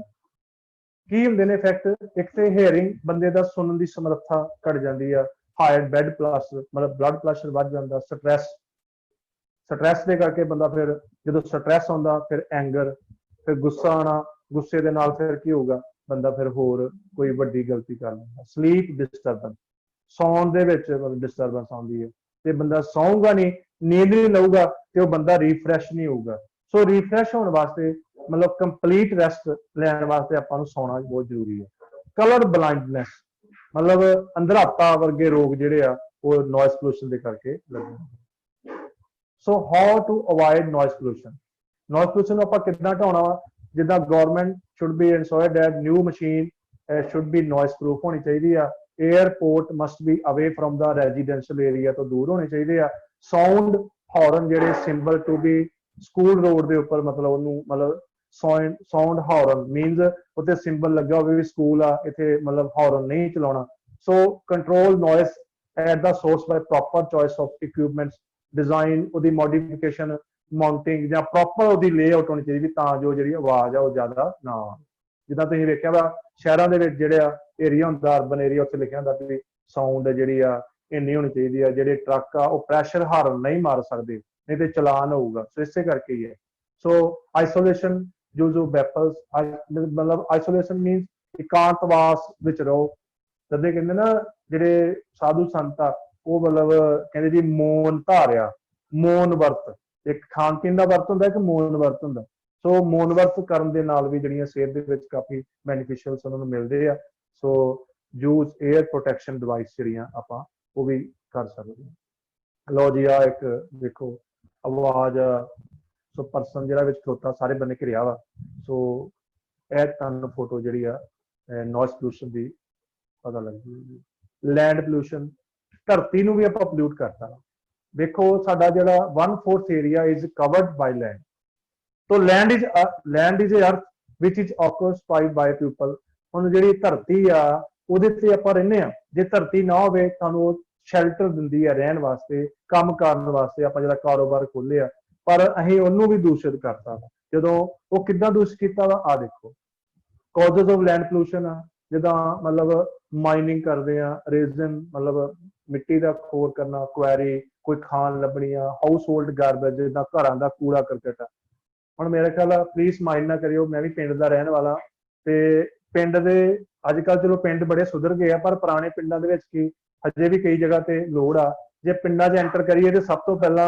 की हुंदे ने इफेक्ट। एक तो हेयरिंग बंदे दा सुनन दी समर्था घट जाती है, हार्ट बेड प्रेशर मतलब ब्लड प्रेशर बढ़ जाता, स्ट्रैस स्ट्रैस के करके बंदा फिर जो स्ट्रैस आता फिर एंगर फिर गुस्सा आना, गुस्से के नाल फिर की होगा बंदा फिर होर कोई वड्डी गलती कर लेंदा। स्लीप डिस्टर्बेंस सौन दे विच डिस्टर्बेंस आती है तो बंदा सौगा नहीं, नींद नहीं लऊगा तो बंदा रिफ्रैश नहीं होगा। सो रिफ्रैश होने वास्ते मतलब कंप्लीट रेस्ट लैन वास्ते आपां नूं सौना बहुत जरूरी है। कलर ब्लाइंडनेस मतलब अंधराता वर्गे रोग जिहड़े आ वो नॉइस पोल्यूशन के करके लगदे। So how to avoid noise pollution. Noise pollution आपां किदां हटाउणा वा, जिद्दां government should be insured that new machine should be noise proof होनी चाहिए आ। Airport must be away from the residential area तो दूर होने चाहिए आ। साउंड हॉर्न जिहड़े symbol to be school road के उपर मतलब उन्होंने मतलब साउंड हॉर्न मीनस उत्ते सिंबल लगा हो स्कूल आ इत्थे मतलब हॉर्न नहीं चलाना। So control noise at the source by proper choice of equipments design उहदी मॉडिफिकेशन माउंटिंग या प्रॉपर उहदी लेआउट होनी चाहिए तां जो जिहड़ी आवाज़ आ वो ज़्यादा ना आवे। जिद्दां तुसीं वेखिया वा शहरां दे विच जिहड़े आ एरिया हुंदा अर्बन एरिया उत्थे लिखिया हुंदा कि साउंड जिहड़ी आ इन्नी होनी चाहिए आ, जिहड़े ट्रक आ वो प्रैशर हार्न नहीं मार सकते नहीं तो चलान होगा। सो इसे करके ही है। सो आइसोलेशन जो वैपल्स मतलब आइसोलेशन मीनस एकांतवास विच रहो। तदे कहंदे ना जिहड़े साधु संत आ वो मतलब कहंदे जी मौन धारिया, मौन वर्त एक खान पीन का वर्त हुंदा, एक मौन वर्त हुंदा। सो मौन वर्त करन दे नाल भी जिहड़ियां सेहत दे विच काफी बेनीफिशियल्स उन्हां नूं मिलदे आ। सो यूज एयर प्रोटैक्शन डिवाइस जिहड़ियां आपां वो भी कर सकदे हां। लो जी आ एक देखो आवाज सो परसन जिहड़ा विच खलोता सारे बन्ने घिरिया वा। सो ਇਹ ਤੁਹਾਨੂੰ फोटो ਜਿਹੜੀ ਆ नॉइस पोल्यूशन ਦੀ पता लग जाएगी। लैंड पोल्यूशन धरती ਨੂੰ ਵੀ ਆਪਾਂ पोल्यूट करता। देखो साडा ਜਿਹੜਾ 1/4 area is covered by land. तो land is a earth which is occupied by people. ਹੁਣ ਜਿਹੜੀ ਧਰਤੀ ਆ ਉਹਦੇ ਤੇ ਆਪਾਂ ਰਹਿੰਦੇ ਆ, ਜੇ ਧਰਤੀ ਨਾ ਹੋਵੇ ਤੁਹਾਨੂੰ ਸ਼ੈਲਟਰ ਦਿੰਦੀ ਆ ਰਹਿਣ ਵਾਸਤੇ, ਕੰਮ ਕਰਨ ਵਾਸਤੇ ਆਪਾਂ ਜਿਹੜਾ ਕਾਰੋਬਾਰ ਖੋਲਿਆ ਪਰ ਅਸੀਂ ਉਹਨੂੰ ਵੀ ਦੂਸ਼ਿਤ ਕਰਤਾ। ਜਦੋਂ ਉਹ ਕਿੱਦਾਂ ਦੂਸ਼ਿਤ ਕੀਤਾ ਵਾ ਆ ਦੇਖੋ कॉजेज ऑफ लैंड पोल्यूशन आ जिदा मतलब माइनिंग करते हैं, रेजन मतलब मिट्टी का खोर करना, क्वैरी कोई खान लभनियां, हाउस होल्ड गारबेज जिदा घर का कूड़ा करकट आ। हुण मेरे ख्याल प्लीज माइंड ना करियो, मैं भी पिंड का रहने वाला ते पिंड दे अजकल चलो पिंड बड़े सुधर गए पर पुराने पिंडों के की अजे भी कई जगह ते लोड़ आ। जे पिंडा च एंटर करिए तो सब तो पहला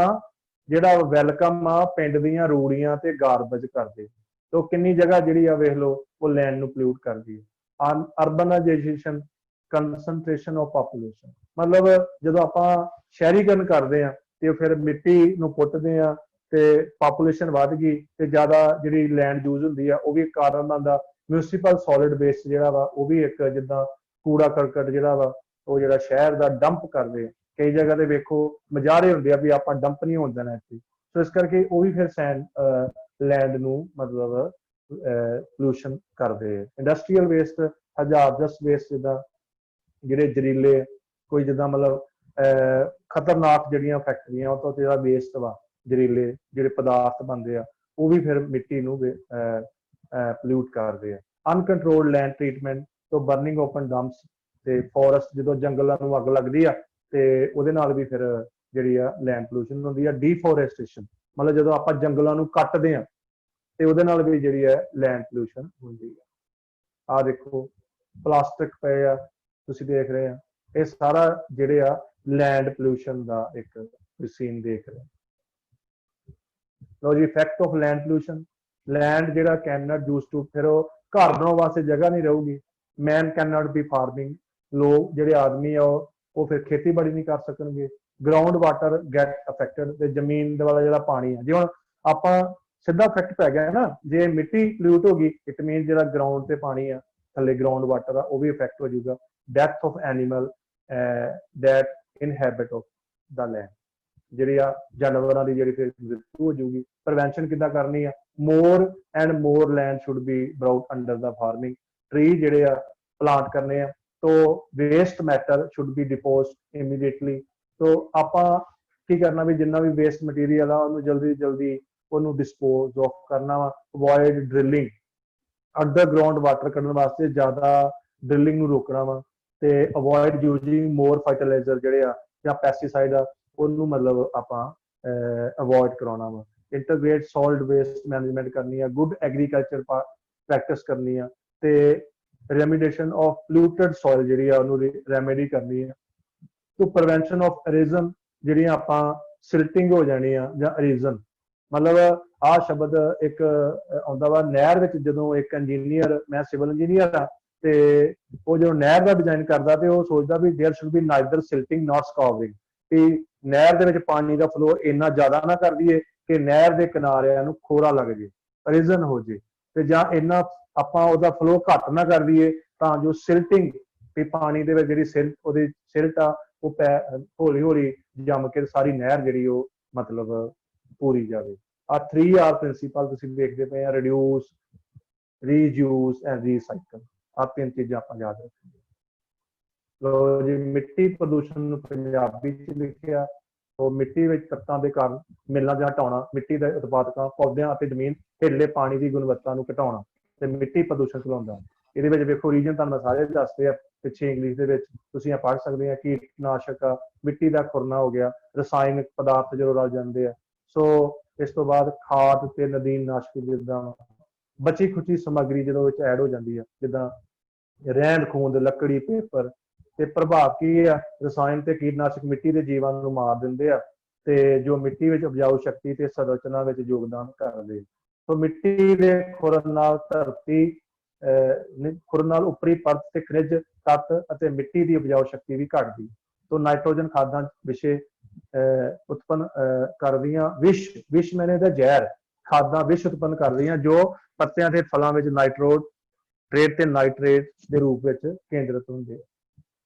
जिहड़ा वैलकम आ पिंड दीयां रूड़ियां ते गारबेज करदे। तो किन्नी जगह जिहड़ी आ वेख लो वो लैंड नूं पोल्यूट करदी है। अर्बनाइजेशन कंसनट्रेशन ऑफ पॉपूलेशन मतलब जदों आपां शहरीकरण करदे आ ते फिर मिट्टी नूं पुੱਟਦੇ आ ते पॉपूलेशन वध गई ते ज़्यादा जिहड़ी लैंड यूज हुंदी आ वो भी कारण बनदा। म्यूनसिपल सॉलिड वेस्ट जिहड़ा वा वो भी एक जिद्दां कूड़ा करकट जिहड़ा वा वो जिहड़ा शहर दा डंप करदे कई जगह ते वेखो मजारे हुंदे आ भी आपां डंप नहीं होण देना इत्थे। सो इस करके वो भी फिर लैंड नूं मतलब पोल्यूशन करते। इंडस्ट्रीयल वेस्ट हजारदस वेस्ट जिदा जिहड़े जरीले कोई जिदा मतलब खतरनाक जिहड़ियां फैक्ट्रियां तो जिहड़ा वेस्ट वा जरीले जिहड़े पदार्थ बनते आ वो भी फिर मिट्टी नूं पोल्यूट करते हैं। अनकंट्रोल्ड लैंड ट्रीटमेंट तो बर्निंग ओपन डंप्स ते फॉरेस्ट जो जंगलों नूं अग लगदी आ ते उहदे नाल भी फिर जिहड़ी आ लैंड पोल्यूशन हुंदी आ। डिफोरेस्टेशन मतलब जो आपां जंगलों नूं कट्टदे आ ते उहदे नाल भी जिहड़ी है लैंड पोल्यूशन हुंदी है। आ देखो प्लास्टिक पे आ तुसीं देख रहे हैं, ये सारा जिहड़े आ लैंड पोल्यूशन दा एक सीन देख रहे हैं। लो जी effect of land pollution. Land जिहड़ा कैन नॉट यूज टू फिर वो घर बनाउण वास्ते जगह नहीं रहूगी, man can not be farming, लोग ਜਿਹੜੇ ਆਦਮੀ ਆ ਉਹ ਫਿਰ ਖੇਤੀਬਾੜੀ ਨਹੀਂ ਕਰ ਸਕਣਗੇ। ਗਰਾਊਂਡ ਵਾਟਰ ਗੈਟ ਅਫੈਕਟਡ, ਤੇ ਜ਼ਮੀਨ ਦੇ ਵਾਲਾ ਜਿਹੜਾ ਪਾਣੀ ਆ, ਜੇ ਹੁਣ ਆਪਾਂ ਸਿੱਧਾ ਇਫੈਕਟ ਪੈ ਗਿਆ ਨਾ, ਜੇ ਮਿੱਟੀ ਪੋਲਿਊਟ ਹੋ ਗਈ ਇਟ ਮੀਨ ਜਿਹੜਾ ਗਰਾਊਂਡ ਤੇ ਪਾਣੀ ਆ ਥੱਲੇ ਗਰਾਊਂਡ ਵਾਟਰ ਆ ਉਹ ਵੀ ਇਫੈਕਟ ਹੋ ਜਾਊਗਾ। Death of animal that inhabit of the land, ਜਿਹੜੀ ਆ ਜਾਨਵਰਾਂ ਦੀ ਜਿਹੜੀ ਫਿਰ ਮ੍ਰਿਤੂ ਹੋ ਜਾਊਗੀ। ਪ੍ਰੀਵੈਂਸ਼ਨ ਕਿੱਦਾਂ ਕਰਨੀ ਆ? More and more land should be brought under the farming, tree ਜਿਹੜੇ ਆ ਪਲਾਂਟ ਕਰਨੇ ਆ। तो waste matter should be disposed immediately. तो ਆਪਾਂ ਕੀ ਕਰਨਾ ਵੀ ਜਿੰਨਾ ਵੀ ਵੇਸਟ ਮਟੀਰੀਅਲ ਆ ਉਹਨੂੰ ਜਲਦੀ ਜਲਦੀ ਉਹਨੂੰ ਡਿਸਪੋਜ਼ ਆਫ ਕਰਨਾ ਵਾ। ਅਵੋਇਡ ਡ੍ਰਿਲਿੰਗ, ਅੰਡਰਗਰਾਉਂਡ ਵਾਟਰ ਕੱਢਣ ਵਾਸਤੇ ਜ਼ਿਆਦਾ ਡ੍ਰਿਲਿੰਗ ਨੂੰ ਰੋਕਣਾ ਵਾ। ਤੇ ਅਵੋਇਡ ਯੂਜ਼ਿੰਗ ਮੋਰ ਫਰਟੀਲਾਈਜ਼ਰ ਜਿਹੜੇ ਆ ਜਾਂ ਪੈਸਟੀਸਾਈਡ ਆ ਉਹਨੂੰ ਮਤਲਬ ਆਪਾਂ ਅਵੋਇਡ ਕਰਾਉਣਾ ਵਾ। ਇੰਟਰਗ੍ਰੇਟ ਸੋਲਿਡ ਵੇਸਟ ਮੈਨੇਜਮੈਂਟ ਕਰਨੀ ਆ, ਗੁੱਡ ਐਗਰੀਕਲਚਰ ਪ੍ਰੈਕਟਿਸ ਕਰਨੀ ਆ, ਤੇ रेमिडेशन ऑफ पोल्यूटेड सॉइल ਜਿਹੜੀ ਆ ਉਹਨੂੰ ਰੈਮੇਡੀ ਕਰਨੀ ਹੈ। तो प्रिवेंशन ऑफ एरिजन ਜਿਹੜੀਆਂ ਆਪਾਂ ਸਿਲਟਿੰਗ ਹੋ ਜਾਣੀ ਆ ਜਾਂ एरिजन, ਮਤਲਬ ਆ ਸ਼ਬਦ ਇੱਕ ਆਉਂਦਾ ਵਾ ਨਹਿਰ ਵਿੱਚ। ਜਦੋਂ ਇੱਕ ਇੰਜੀਨੀਅਰ, ਮੈਂ ਸਿਵਲ ਇੰਜੀਨੀਅਰ ਆ, ਤੇ ਉਹ ਜਦੋਂ ਨਹਿਰ ਦਾ ਡਿਜ਼ਾਈਨ ਕਰਦਾ ਤੇ ਉਹ ਸੋਚਦਾ ਵੀ there should be neither silting not scouring, ਕਿ ਨਹਿਰ ਦੇ ਵਿੱਚ ਪਾਣੀ ਦਾ ਫਲੋ ਇੰਨਾ ਜ਼ਿਆਦਾ ਨਾ ਕਰ ਦਈਏ ਕਿ ਨਹਿਰ ਦੇ ਕਿਨਾਰਿਆਂ ਨੂੰ ਖੋਰਾ ਲੱਗ ਜੇ, एरिजन ਹੋ ਜੇ, ਤੇ ਜਾਂ ਇੰਨਾ ਆਪਾਂ ਉਹਦਾ ਫਲੋ ਘੱਟ ਨਾ ਕਰ ਦਈਏ ਤਾਂ ਜੋ ਸਿਲਟਿੰਗ ਤੇ ਪਾਣੀ ਦੇ ਵਿੱਚ ਜਿਹੜੀ ਸਿਲਟ ਉਹਦੀ ਸਿਲਟ ਆ ਉਹ ਹੌਲੀ ਹੌਲੀ ਜੰਮ ਕੇ ਸਾਰੀ ਨਹਿਰ ਜਿਹੜੀ ਉਹ ਮਤਲਬ ਪੂਰੀ ਜਾਵੇ। ਆ 3R ਪ੍ਰਿੰਸੀਪਲ ਤੁਸੀਂ ਵੇਖਦੇ ਪਏ ਆ, ਰਿਡਿਊਸ, ਰੀਯੂਜ਼ ਐਂਡ ਰੀਸਾਈਕਲ। ਆ ਤਿੰਨ ਚੀਜ਼ਾਂ ਆਪਾਂ ਯਾਦ ਰੱਖਾਂਗੇ। ਲੋ ਜੀ, ਮਿੱਟੀ ਪ੍ਰਦੂਸ਼ਣ ਨੂੰ ਪੰਜਾਬੀ ਚ ਲਿਖਿਆ। ਉਹ ਮਿੱਟੀ ਵਿੱਚ ਤੱਤਾਂ ਦੇ ਕਾਰਨ ਮਿਲਣਾ ਜਾਂ ਹਟਾਉਣਾ, ਮਿੱਟੀ ਦੇ ਉਤਪਾਦਕਾਂ, ਪੌਦਿਆਂ ਅਤੇ ਜ਼ਮੀਨ ਹੇਠਲੇ ਪਾਣੀ ਦੀ ਗੁਣਵੱਤਾ ਨੂੰ ਘਟਾਉਣਾ ਤੇ ਮਿੱਟੀ ਪ੍ਰਦੂਸ਼ਣ ਫੈਲਾਉਂਦਾ। ਇਹਦੇ ਵਿੱਚ ਵੇਖੋ ਰੀਜਨ ਤੁਹਾਨੂੰ ਮੈਂ ਸਾਰੇ ਦੱਸਦੇ ਆ ਪਿੱਛੇ ਇੰਗਲਿਸ਼ ਦੇ ਵਿੱਚ, ਤੁਸੀਂ ਇਹ ਪੜ੍ਹ ਸਕਦੇ ਆ। ਕੀਟਨਾਸ਼ਕ, ਮਿੱਟੀ ਦਾ ਖੁਰਨਾ ਹੋ ਗਿਆ, ਰਸਾਇਣਿਕ ਪਦਾਰਥ ਜਦੋਂ ਰਲ ਜਾਂਦੇ ਆ। ਸੋ ਇਸ ਤੋਂ ਬਾਅਦ ਖਾਦ ਤੇ ਨਦੀਨ ਨਾਸ਼ਕ, ਜਿੱਦਾਂ ਬਚੀ ਖੁਚੀ ਸਮੱਗਰੀ ਜਦੋਂ ਵਿੱਚ ਐਡ ਹੋ ਜਾਂਦੀ ਆ, ਜਿੱਦਾਂ ਰਹਿੰਦ ਖੂੰਹਦ, ਲੱਕੜੀ, ਪੇਪਰ। ਤੇ ਪ੍ਰਭਾਵ ਕੀ ਆ? ਰਸਾਇਣ ਤੇ ਕੀਟਨਾਸ਼ਕ ਮਿੱਟੀ ਦੇ ਜੀਵਾਂ ਨੂੰ ਮਾਰ ਦਿੰਦੇ ਆ ਤੇ ਜੋ ਮਿੱਟੀ ਵਿੱਚ ਉਪਜਾਊ ਸ਼ਕਤੀ ਤੇ ਸੰਰਚਨਾ ਵਿੱਚ ਯੋਗਦਾਨ ਕਰਦੇ। तो मिट्टी के खुरन नाल धरती खुरन नाल उपरी परत ते खनिज तत्त अते मिट्टी की उपजाऊ शक्ति भी घटदी। तो नाइट्रोजन खादां विषे उत्पन्न करदियां विष मैंने दा जहर, खादां विष उत्पन्न करदियां जो पत्तियां ते फलां विच नाइट्रेट ते नाइट्रेट के रूप में केंद्रित हुंदे।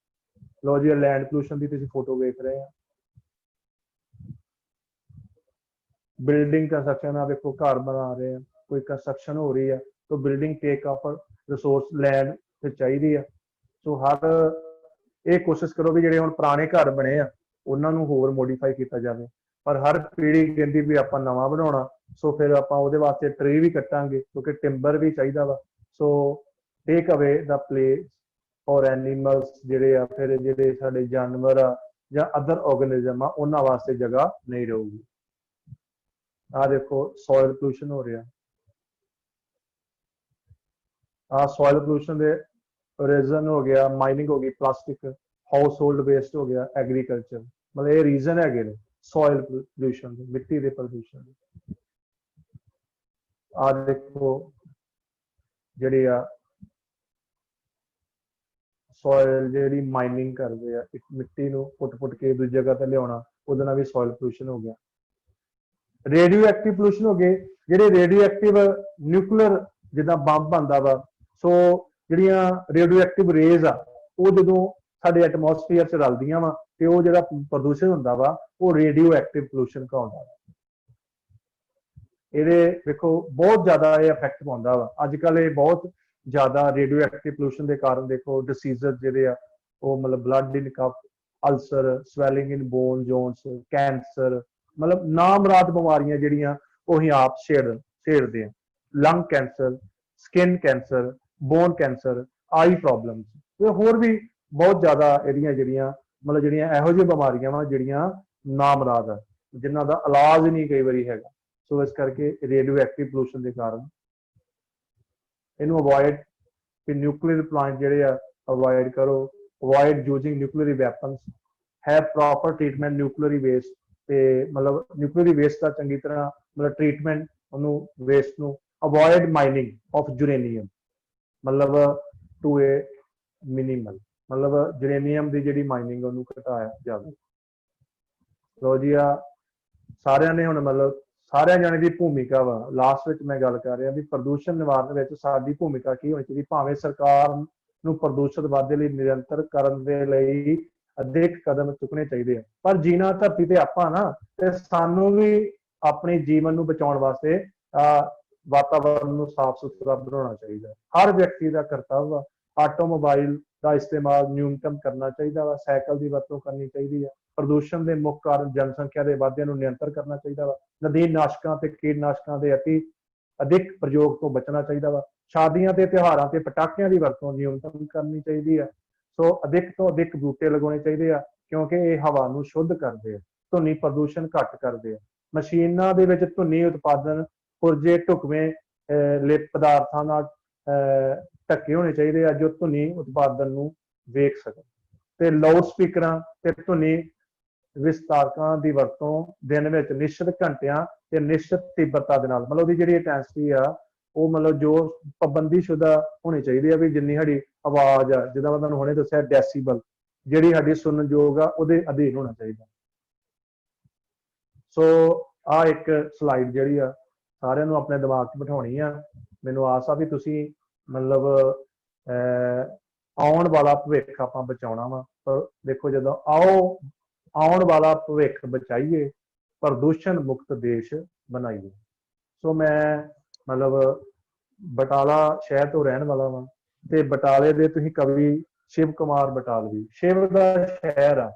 लो जी, लैंड पोल्यूशन की तुसीं फोटो वेख रहे हैं। बिल्डिंग कंस्ट्रक्शन आ, देखो घर बना रहे हैं, कोई कंस्ट्रक्शन हो रही है तो building take off resource land ते चाहिदी है। सो हर ये कोशिश करो भी जिहड़े हुण पुराने घर बने आ उन्हां नूं होर मोडिफाई किया जाए, पर हर पीढ़ी कहती भी आपां नवां बनाउणा। सो फिर आपां उहदे वास्ते ट्री भी कट्टांगे क्योंकि टिंबर भी चाहिदा वा। So take away the place for animals, जिहड़े आ फिर जिहड़े साडे जानवर आ जां अदर ऑर्गेनिज्म आ उन्हां वास्ते जगह नहीं रहूगी। आ देखो सॉयल पोल्यूशन हो रहा। आ सॉयल पोल्यूशन दे रीजन हो गया माइनिंग हो गई, प्लास्टिक, हाउस होल्ड वेस्ट हो गया, एग्रीकल्चर, मतलब ये रीजन है सॉयल पोल्यूशन, मिट्टी के प्रदूषण। आ देखो जी सॉयल जी माइनिंग करते हैं, मिट्टी को पुट के दूसरी जगह पर लिया, वो भी सॉयल पोल्यूशन हो गया। रेडियो एक्टिव पोल्यूशन हो गए, ਜਿਹੜੇ रेडियो एक्टिव न्यूक्लियर जिदा ਬੰਬ बनता ਵਾ। सो ਜਿਹੜੀਆਂ रेडियो एक्टिव रेज आ ਉਹ ਜਦੋਂ ਸਾਡੇ ਐਟਮੋਸਫੀਅਰ 'ਚ ਰਲਦੀਆਂ ਵਾ ਤੇ ਉਹ ਜਿਹੜਾ ਪ੍ਰਦੂਸ਼ਣ ਹੁੰਦਾ ਵਾ ਉਹ रेडियो एक्टिव पोल्यूशन कहलाਉਂਦਾ ਵਾ। ਇਹਦੇ ਵੇਖੋ ਬਹੁਤ ਜ਼ਿਆਦਾ ਇਹ ਇਫੈਕਟ ਪਾਉਂਦਾ ਵਾ। ਅੱਜ ਕੱਲ੍ਹ ਇਹ ਬਹੁਤ ਜ਼ਿਆਦਾ रेडियो एक्टिव पोल्यूशन ਦੇ ਕਾਰਨ ਦੇਖੋ ਡਿਸੀਜ਼ਸ ਜਿਹੜੇ ਆ ਉਹ ਮਤਲਬ blood in cough, ulcer, swelling in bone joints, cancer, मतलब नामराद बीमारियां जिहड़ियां ओही आप छेड़ते हैं। Lung cancer, skin cancer, bone cancer, eye problems, ते होर भी बहुत ज़्यादा इहदियां जिहड़ियां मतलब जिहड़ियां इहो जिहियां बीमारियां वा जिहड़ियां नामराद है, जिन्हां दा इलाज ही नहीं कई बारी हैगा। सो इस करके रेडियो एक्टिव पोल्यूशन के कारण इनू अवॉइड कि न्यूक्लियर प्लांट जिहड़े आ अवॉइड करो। Avoid using nuclear weapons, have proper treatment nuclear waste, ਤੇ ਮਤਲਬ ਨਿਊਕਲੀਅਰ ਵੇਸਟ ਦਾ ਚੰਗੀ ਤਰ੍ਹਾਂ ਮਤਲਬ ਟ੍ਰੀਟਮੈਂਟ ਉਹਨੂੰ ਵੇਸਟ ਨੂੰ। ਅਵੋਇਡ ਮਾਈਨਿੰਗ ਆਫ ਯੂਰੇਨੀਅਮ, ਮਤਲਬ ਟੂ ਮਿਨੀਮਲ, ਮਤਲਬ ਯੂਰੇਨੀਅਮ ਦੀ ਜਿਹੜੀ ਮਾਈਨਿੰਗ ਉਹਨੂੰ ਘਟਾਇਆ ਜਾਵੇ। ਲੋ ਜੀ ਆ ਸਾਰਿਆਂ ਨੇ ਹੁਣ ਮਤਲਬ ਸਾਰਿਆਂ ਜਾਣੇ ਦੀ ਭੂਮਿਕਾ ਵਾ। ਲਾਸਟ ਵਿੱਚ ਮੈਂ ਗੱਲ ਕਰ ਰਿਹਾ ਵੀ ਪ੍ਰਦੂਸ਼ਣ ਨਿਵਾਰਨ ਵਿੱਚ ਸਾਡੀ ਭੂਮਿਕਾ ਕੀ ਹੋਣੀ ਚਾਹੀਦੀ। ਭਾਵੇਂ ਸਰਕਾਰ ਨੂੰ ਪ੍ਰਦੂਸ਼ਣ ਵਾਧੇ ਲਈ ਨਿਰੰਤਰ ਕਰਨ ਦੇ ਲਈ ਅਧਿਕ ਕਦਮ ਚੁੱਕਣੇ ਚਾਹੀਦੇ ਆ, ਪਰ ਜੀਣਾ ਧਰਤੀ ਤੇ ਆਪਾਂ ਨਾ, ਤੇ ਸਾਨੂੰ ਵੀ ਆਪਣੇ ਜੀਵਨ ਨੂੰ ਬਚਾਉਣ ਵਾਸਤੇ ਵਾਤਾਵਰਨ ਨੂੰ ਸਾਫ਼ ਸੁਥਰਾ ਬਣਾਉਣਾ ਚਾਹੀਦਾ। ਹਰ ਵਿਅਕਤੀ ਦਾ ਕਰਤੱਵ ਵਾ। ਆਟੋਮੋਬਾਈਲ ਦਾ ਇਸਤੇਮਾਲ ਨਿਊਨਤਮ ਕਰਨਾ ਚਾਹੀਦਾ ਵਾ, ਸਾਈਕਲ ਦੀ ਵਰਤੋਂ ਕਰਨੀ ਚਾਹੀਦੀ ਆ। ਪ੍ਰਦੂਸ਼ਣ ਦੇ ਮੁੱਖ ਕਾਰਨ ਜਨਸੰਖਿਆ ਦੇ ਵਾਧੇ ਨੂੰ ਨਿਯੰਤਰਣ ਕਰਨਾ ਚਾਹੀਦਾ ਵਾ। ਨਦੀਨ ਨਾਸ਼ਕਾਂ ਤੇ ਕੀਟਨਾਸ਼ਕਾਂ ਦੇ ਅਧਿਕ ਪ੍ਰਯੋਗ ਤੋਂ ਬਚਣਾ ਚਾਹੀਦਾ ਵਾ। ਸ਼ਾਦੀਆਂ ਤੇ ਤਿਉਹਾਰਾਂ ਤੇ ਪਟਾਕਿਆਂ ਦੀ ਵਰਤੋਂ ਨਿਯੰਤਰਣ ਕਰਨੀ ਚਾਹੀਦੀ ਆ। ਸੋ ਅਧਿਕ ਤੋਂ ਅਧਿਕ ਬੂਟੇ ਲਗਾਉਣੇ ਚਾਹੀਦੇ ਆ, ਕਿਉਂਕਿ ਇਹ ਹਵਾ ਨੂੰ ਸ਼ੁੱਧ ਕਰਦੇ ਆ, ਧੁਨੀ ਪ੍ਰਦੂਸ਼ਣ ਘੱਟ ਕਰਦੇ ਆ। ਮਸ਼ੀਨਾਂ ਦੇ ਵਿੱਚ ਧੁਨੀ ਉਤਪਾਦਨ ਪੁਰਜੇ ਢੁਕਵੇਂ ਲਿਪ ਪਦਾਰਥਾਂ ਨਾਲ ਢੱਕੇ ਹੋਣੇ ਚਾਹੀਦੇ ਆ, ਜੋ ਧੁਨੀ ਉਤਪਾਦਨ ਨੂੰ ਵੇਖ ਸਕਣ। ਤੇ ਲਾਊਡ ਸਪੀਕਰਾਂ ਤੇ ਧੁਨੀ ਵਿਸਤਾਰਕਾਂ ਦੀ ਵਰਤੋਂ ਦਿਨ ਵਿੱਚ ਨਿਸ਼ਚਿਤ ਘੰਟਿਆਂ ਤੇ ਨਿਸ਼ਚਿਤ ਤੀਬਰਤਾ ਦੇ ਨਾਲ, ਮਤਲਬ ਉਹਦੀ ਜਿਹੜੀ ਇੰਟੈਂਸਿਟੀ ਆ ਉਹ ਮਤਲਬ ਜੋ ਪਾਬੰਦੀਸ਼ੁਦਾ ਹੋਣੀ ਚਾਹੀਦੀ ਆ, ਵੀ ਜਿੰਨੀ ਸਾਡੀ ਆਵਾਜ਼ ਆ, ਜਿੱਦਾਂ ਮੈਂ ਤੁਹਾਨੂੰ ਹੁਣੇ ਦੱਸਿਆ ਡੈਸੀਬਲ, ਜਿਹੜੀ ਸਾਡੀ ਸੁਣਨਯੋਗ ਆ ਉਹਦੇ ਅਧੀਨ ਹੋਣਾ ਚਾਹੀਦਾ। ਸੋ ਆ ਇੱਕ ਸਲਾਈਡ ਜਿਹੜੀ ਆ ਸਾਰਿਆਂ ਨੂੰ ਆਪਣੇ ਦਿਮਾਗ 'ਚ ਬਿਠਾਉਣੀ ਆ। ਮੈਨੂੰ ਆਸ ਆ ਵੀ ਤੁਸੀਂ ਮਤਲਬ ਆਉਣ ਵਾਲਾ ਭਵਿੱਖ ਆਪਾਂ ਬਚਾਉਣਾ ਵਾ। ਪਰ ਦੇਖੋ ਜਦੋਂ ਆਉਣ ਵਾਲਾ ਭਵਿੱਖ ਬਚਾਈਏ, ਪ੍ਰਦੂਸ਼ਣ ਮੁਕਤ ਦੇਸ਼ ਬਣਾਈਏ। ਸੋ ਮੈਂ ਮਤਲਬ ਬਟਾਲਾ ਸ਼ਹਿਰ ਤੋਂ ਰਹਿਣ ਵਾਲਾ ਵਾਂ, ਤੇ ਬਟਾਲੇ ਦੇ ਤੁਸੀਂ ਕਵੀ ਸ਼ਿਵ ਕੁਮਾਰ ਬਟਾਲਵੀ, ਸ਼ਿਵ ਦਾ ਸ਼ਹਿਰ ਆ,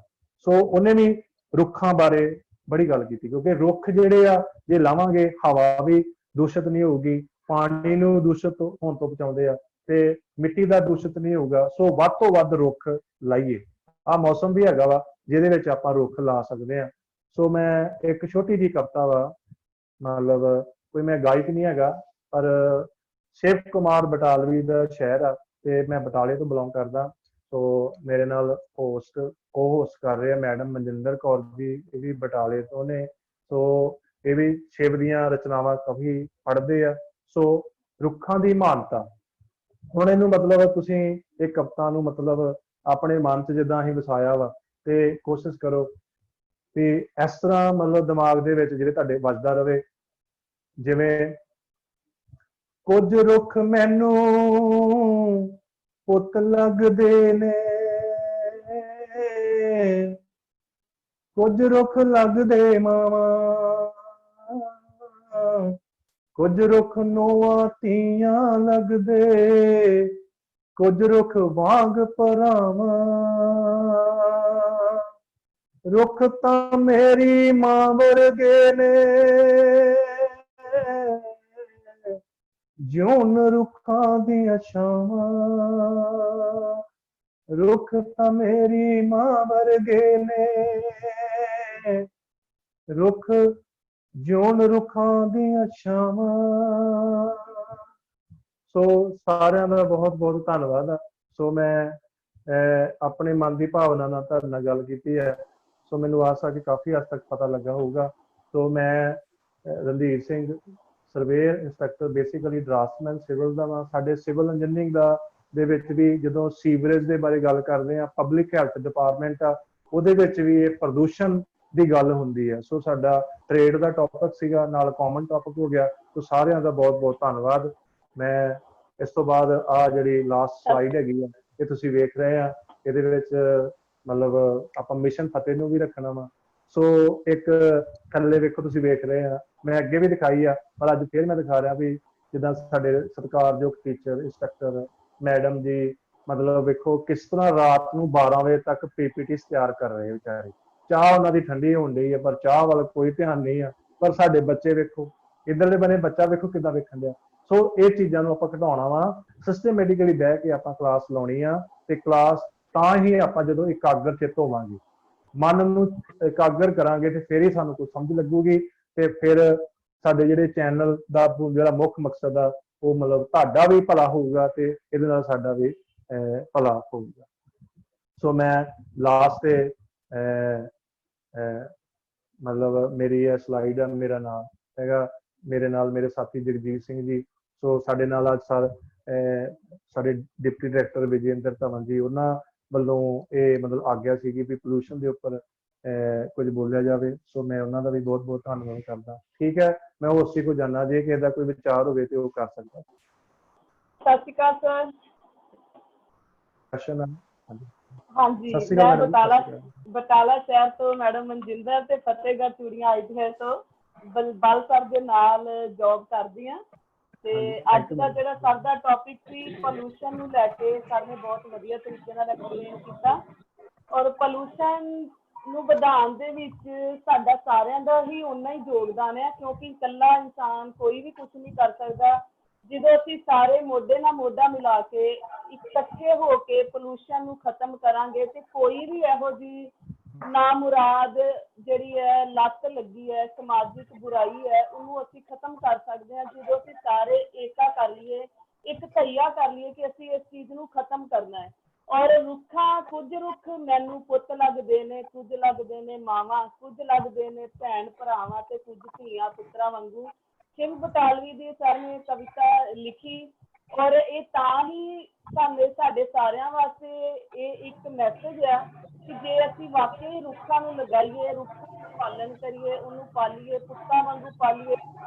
ਸੋ ਉਹਨੇ ਵੀ ਰੁੱਖਾਂ ਬਾਰੇ ਬੜੀ ਗੱਲ ਕੀਤੀ, ਕਿਉਂਕਿ ਰੁੱਖ ਜਿਹੜੇ ਆ ਜੇ ਲਾਵਾਂਗੇ ਹਵਾ ਵੀ ਦੂਸ਼ਿਤ ਨਹੀਂ ਹੋਊਗੀ, ਪਾਣੀ ਨੂੰ ਦੂਸ਼ਿਤ ਹੋਣ ਤੋਂ ਬਚਾਉਂਦੇ ਆ, ਤੇ ਮਿੱਟੀ ਦਾ ਦੂਸ਼ਿਤ ਨਹੀਂ ਹੋਊਗਾ। ਸੋ ਵੱਧ ਤੋਂ ਵੱਧ ਰੁੱਖ ਲਾਈਏ। ਆ ਮੌਸਮ ਵੀ ਹੈਗਾ ਵਾ ਜਿਹਦੇ ਵਿੱਚ ਆਪਾਂ ਰੁੱਖ ਲਾ ਸਕਦੇ ਆ। ਸੋ ਮੈਂ ਇੱਕ ਛੋਟੀ ਜਿਹੀ ਕਵਿਤਾ ਵਾ, ਮਤਲਬ ਕੋਈ ਮੈਂ ਗਾਇਕ ਨਹੀਂ ਹੈਗਾ, ਪਰ ਸ਼ਿਵ ਕੁਮਾਰ ਬਟਾਲਵੀ ਦਾ ਸ਼ਹਿਰ ਆ, ਤੇ ਮੈਂ ਬਟਾਲੇ ਤੋਂ ਬਿਲੋਂਗ ਕਰਦਾ। ਸੋ ਮੇਰੇ ਨਾਲ ਕੋ-ਹੋਸਟ ਕਰ ਰਹੇ ਆ ਮੈਡਮ ਮਨਜਿੰਦਰ ਕੌਰ ਜੀ, ਇਹ ਵੀ ਬਟਾਲੇ ਤੋਂ ਨੇ। ਸੋ ਇਹ ਵੀ ਸ਼ਿਵ ਦੀਆਂ ਰਚਨਾਵਾਂ ਕਾਫੀ ਪੜ੍ਹਦੇ ਆ। ਸੋ ਰੁੱਖਾਂ ਦੀ ਮਹਾਨਤਾ, ਹੁਣ ਇਹਨੂੰ ਮਤਲਬ ਤੁਸੀਂ ਇਹ ਕਵਿਤਾ ਨੂੰ ਮਤਲਬ ਆਪਣੇ ਮਨ 'ਚ ਜਿੱਦਾਂ ਅਸੀਂ ਵਸਾਇਆ ਵਾ, ਤੇ ਕੋਸ਼ਿਸ਼ ਕਰੋ ਵੀ ਇਸ ਤਰ੍ਹਾਂ ਮਤਲਬ ਦਿਮਾਗ ਦੇ ਵਿੱਚ ਜਿਹੜੇ ਤੁਹਾਡੇ ਵੱਜਦਾ ਰਵੇ। ਜਿਵੇਂ ਕੁਝ ਰੁੱਖ ਮੈਨੂੰ ਪੁੱਤ ਲੱਗਦੇ ਨੇ, ਕੁਝ ਰੁੱਖ ਲੱਗਦੇ ਮਾਵਾਂ, ਕੁਝ ਰੁੱਖ ਨੂੰਹਾਂ ਧੀਆਂ ਲੱਗਦੇ, ਕੁਝ ਰੁੱਖ ਵਾਂਗ ਭਰਾਵਾਂ। ਰੁੱਖ ਤਾਂ ਮੇਰੀ ਮਾਂ ਵਰਗੇ ਨੇ, ਜਿਉਣ ਰੁੱਖਾਂ ਦੀਆਂ ਛਾਵਾਂ। ਰੁੱਖ ਤਾਂ ਮੇਰੀ ਮਾਂ ਵਰਗੇ ਨੇ, ਰੁੱਖ ਜਿਉਣ ਰੁੱਖਾਂ ਦੀਆਂ ਛਾਵਾਂ। ਸੋ ਸਾਰਿਆਂ ਦਾ ਬਹੁਤ ਬਹੁਤ ਧੰਨਵਾਦ। ਸੋ ਮੈਂ ਆਪਣੇ ਮਨ ਦੀ ਭਾਵਨਾ ਨਾਲ ਤੁਹਾਡੇ ਨਾਲ ਗੱਲ ਕੀਤੀ ਹੈ। ਸੋ ਮੈਨੂੰ ਆਸ ਆ ਕਿ ਕਾਫੀ ਹੱਦ ਤੱਕ ਪਤਾ ਲੱਗਾ ਹੋਊਗਾ। ਸੋ ਮੈਂ Randhir Singh, surveyor inspector, basically draftsman civil ਦਾ ਵਾ। ਸਾਡੇ ਸਿਵਲ ਇੰਜੀਨੀਅਰਿੰਗ ਦੇ ਵਿੱਚ ਵੀ ਜਦੋਂ ਸੀਵਰੇਜ ਦੇ ਬਾਰੇ ਗੱਲ ਕਰਦੇ ਆ, ਪਬਲਿਕ ਹੈਲਥ ਡਿਪਾਰਟਮੈਂਟ ਆ, ਉਹਦੇ ਵਿੱਚ ਵੀ ਇਹ ਪ੍ਰਦੂਸ਼ਣ ਦੀ ਗੱਲ ਹੁੰਦੀ ਹੈ। ਸੋ ਸਾਡਾ ਟ੍ਰੇਡ ਦਾ ਟੌਪਿਕ ਸੀਗਾ, ਨਾਲ ਕਾਮਨ ਟੌਪਿਕ ਹੋ ਗਿਆ। ਸੋ ਸਾਰਿਆਂ ਦਾ ਬਹੁਤ ਬਹੁਤ ਧੰਨਵਾਦ। ਮੈਂ ਇਸ ਤੋਂ ਬਾਅਦ ਆ ਜਿਹੜੀ ਲਾਸਟ ਸਲਾਈਡ ਹੈਗੀ ਆ, ਇਹ ਤੁਸੀਂ ਵੇਖ ਰਹੇ ਆ, ਇਹਦੇ ਵਿੱਚ ਮਤਲਬ ਆਪਾਂ ਮਿਸ਼ਨ ਫਤਿਹ ਨੂੰ ਵੀ ਰੱਖਣਾ ਵਾ। ਸੋ ਇੱਕ ਥੱਲੇ ਵੇਖੋ, ਤੁਸੀਂ ਵੇਖ ਰਹੇ ਆ, ਮੈਂ ਅੱਗੇ ਵੀ ਦਿਖਾਈ ਆ, ਪਰ ਅੱਜ ਫਿਰ ਮੈਂ ਦਿਖਾ ਰਿਹਾ ਵੀ ਜਿੱਦਾਂ ਸਾਡੇ ਸਤਿਕਾਰਯੋਗ ਟੀਚਰ ਇੰਸਪੈਕਟਰ ਮੈਡਮ ਜੀ, ਮਤਲਬ ਵੇਖੋ ਕਿਸ ਤਰ੍ਹਾਂ ਰਾਤ ਨੂੰ 12 ਵਜੇ ਤੱਕ ਪੀਪੀਟੀਸ ਤਿਆਰ ਕਰ ਰਹੇ ਵਿਚਾਰੇ। ਚਾਹ ਉਹਨਾਂ ਦੀ ਠੰਡੀ ਹੋਣ ਡਈ ਹੈ, ਪਰ ਚਾਹ ਵੱਲ ਕੋਈ ਧਿਆਨ ਨਹੀਂ ਆ। ਪਰ ਸਾਡੇ ਬੱਚੇ ਵੇਖੋ, ਇੱਧਰਲੇ ਬੰਨੇ ਬੱਚਾ ਵੇਖੋ ਕਿੱਦਾਂ ਵੇਖਣ ਡਿਆ। ਸੋ ਇਹ ਚੀਜ਼ਾਂ ਨੂੰ ਆਪਾਂ ਘਟਾਉਣਾ ਵਾ। ਸਿਸਟਮੈਟਿਕਲੀ ਬਹਿ ਕੇ ਆਪਾਂ ਕਲਾਸ ਲਾਉਣੀ ਆ, ਤੇ ਕਲਾਸ ਤਾਂ ਹੀ ਆਪਾਂ ਜਦੋਂ ਇਕਾਗਰ ਚਿੱਤ ਹੋਵਾਂਗੇ, ਮਨ ਨੂੰ ਇਕਾਗਰ ਕਰਾਂਗੇ, ਤੇ ਫਿਰ ਹੀ ਸਾਨੂੰ ਕੁਝ ਸਮਝ ਲੱਗੂਗੀ। ਤੇ ਫਿਰ ਸਾਡੇ ਜਿਹੜੇ ਚੈਨਲ ਦਾ ਜਿਹੜਾ ਮੁੱਖ ਮਕਸਦ ਆ, ਉਹ ਮਤਲਬ ਤੁਹਾਡਾ ਵੀ ਭਲਾ ਹੋਊਗਾ, ਤੇ ਇਹਦੇ ਨਾਲ ਸਾਡਾ ਵੀ ਭਲਾ ਹੋਊਗਾ। ਸੋ ਮੈਂ ਲਾਸਟ ਤੇ ਮਤਲਬ ਮੇਰੀ ਇਹ ਸਲਾਈਡ ਆ, ਮੇਰਾ ਨਾਮ ਹੈਗਾ, ਮੇਰੇ ਨਾਲ ਮੇਰੇ ਸਾਥੀ ਜਗਜੀਤ ਸਿੰਘ ਜੀ। ਸੋ ਸਾਡੇ ਨਾਲ ਅੱਜ ਸਰ ਸਾਡੇ ਡਿਪਟੀ ਡਾਇਰੈਕਟਰ ਵਿਜੇਂਦਰ ਧਵਨ ਜੀ ਉਹਨਾਂ ਵੱਲੋਂ ਇਹ ਮਤਲਬ ਆਗਿਆ ਸੀਗੀ ਵੀ ਪੋਲੂਸ਼ਨ ਦੇ ਉੱਪਰ ਕੁਝ ਬੋਲਿਆ ਜਾਵੇ। ਸੋ ਮੈਂ ਉਹਨਾਂ ਦਾ ਵੀ ਬਹੁਤ ਬਹੁਤ ਧੰਨਵਾਦ ਕਰਦਾ। ਠੀਕ ਹੈ, ਮੈਂ ਉਸੇ ਕੋ ਜਾਣਨਾ ਜੇ ਕਿਸੇ ਦਾ ਕੋਈ ਵਿਚਾਰ ਹੋਵੇ ਤੇ ਉਹ ਕਰ ਸਕਦਾ। ਸਤਿ ਸ਼੍ਰੀ ਅਕਾਲ ਸਰ। ਕੁਐਸਚਨ ਹਾਂਜੀ, ਮੈਂ ਬਟਾਲਾ ਸ਼ਹਿਰ ਤੋਂ ਮੈਡਮ ਮਨਜਿੰਦਰ ਤੇ ਫਤਿਹਗੜ੍ਹ ਚੂੜੀਆਂ ITI ਤੋਂ ਬਲ ਸਰ ਦੇ ਨਾਲ ਜੌਬ ਕਰਦੀ ਹਾਂ। ਤੇ ਅੱਜ ਦਾ ਜਿਹੜਾ ਸਰ ਦਾ ਟੌਪਿਕ ਸੀ ਪੋਲੂਸ਼ਨ ਨੂੰ ਲੈ ਕੇ, ਸਰ ਨੇ ਬਹੁਤ ਵਧੀਆ ਤਰੀਕੇ ਨਾਲ ਐਕਸਪਲੇਨ ਕੀਤਾ। ਔਰ ਪੋਲੂਸ਼ਨ ਨੂੰ ਵਧਾਉਣ ਦੇ ਵਿੱਚ ਸਾਡਾ ਸਾਰਿਆਂ ਦਾ ਹੀ ਓਨਾ ਹੀ ਯੋਗਦਾਨ ਹੈ, ਕਿਉਂਕਿ ਇਕੱਲਾ ਇਨਸਾਨ ਕੋਈ ਵੀ ਕੁਛ ਨਹੀਂ ਕਰ ਸਕਦਾ। ਜਦੋਂ ਅਸੀਂ ਸਾਰੇ ਮੋਢੇ ਨਾਲ ਮੋਢਾ ਮਿਲਾ ਕੇ ਇਕੱਠੇ ਹੋ ਕੇ ਪੋਲੂਸ਼ਨ ਨੂੰ ਖਤਮ ਕਰਾਂਗੇ ਤੇ ਕੋਈ ਵੀ ਇਹੋ ਜਿਹੀ ਨਾਮੁਰਾਦ ਜਿਹੜੀ ਹੈ ਲੱਤ ਲੱਗੀ ਹੈ, ਸਮਾਜਿਕ ਬੁਰਾਈ ਹੈ, ਉਹਨੂੰ ਅਸੀਂ ਖਤਮ ਕਰ ਸਕਦੇ ਹਾਂ। ਜਦੋਂ ਅਸੀਂ ਸਾਰੇ ਏਕਾ ਕਰ ਲਈਏ, ਇੱਕ ਧਈਆ ਕਰ ਲਈਏ ਕਿ ਅਸੀਂ ਇਸ ਚੀਜ਼ ਨੂੰ ਖਤਮ ਕਰਨਾ ਹੈ। ਔਰ ਰੁੱਖਾਂ, ਕੁਝ ਰੁੱਖ ਮੈਨੂੰ ਪੁੱਤ ਲੱਗਦੇ ਨੇ, ਕੁਝ ਲੱਗਦੇ ਨੇ ਮਾਵਾਂ, ਕੁਝ ਲੱਗਦੇ ਨੇ ਭੈਣ ਭਰਾਵਾਂ ਤੇ ਕੁਝ ਧੀਆਂ ਪੁੱਤਰਾਂ ਵਾਂਗੂ। ਸ਼ਿਵ ਬਟਾਲਵੀ ਦੀ ਸਰ ਨੇ ਕਵਿਤਾ ਲਿਖੀ ਔਰ ਇਹ ਤਾਂ ਹੀ ਸਾਡੇ ਸਾਰਿਆਂ ਵਾਸਤੇ ਇਹ ਇੱਕ ਮੈਸੇਜ ਆ ਕਿ ਜੇ ਅਸੀਂ ਵਾਕਈ ਰੁੱਖਾਂ ਨੂੰ ਲਗਾਈਏ, ਰੁੱਖਾਂ ਦਾ ਪਾਲਣ ਕਰੀਏ, ਉਹਨੂੰ ਪਾਲੀਏ, ਪੁੱਤਾਂ ਵਾਂਗੂ ਪਾਲੀਏ,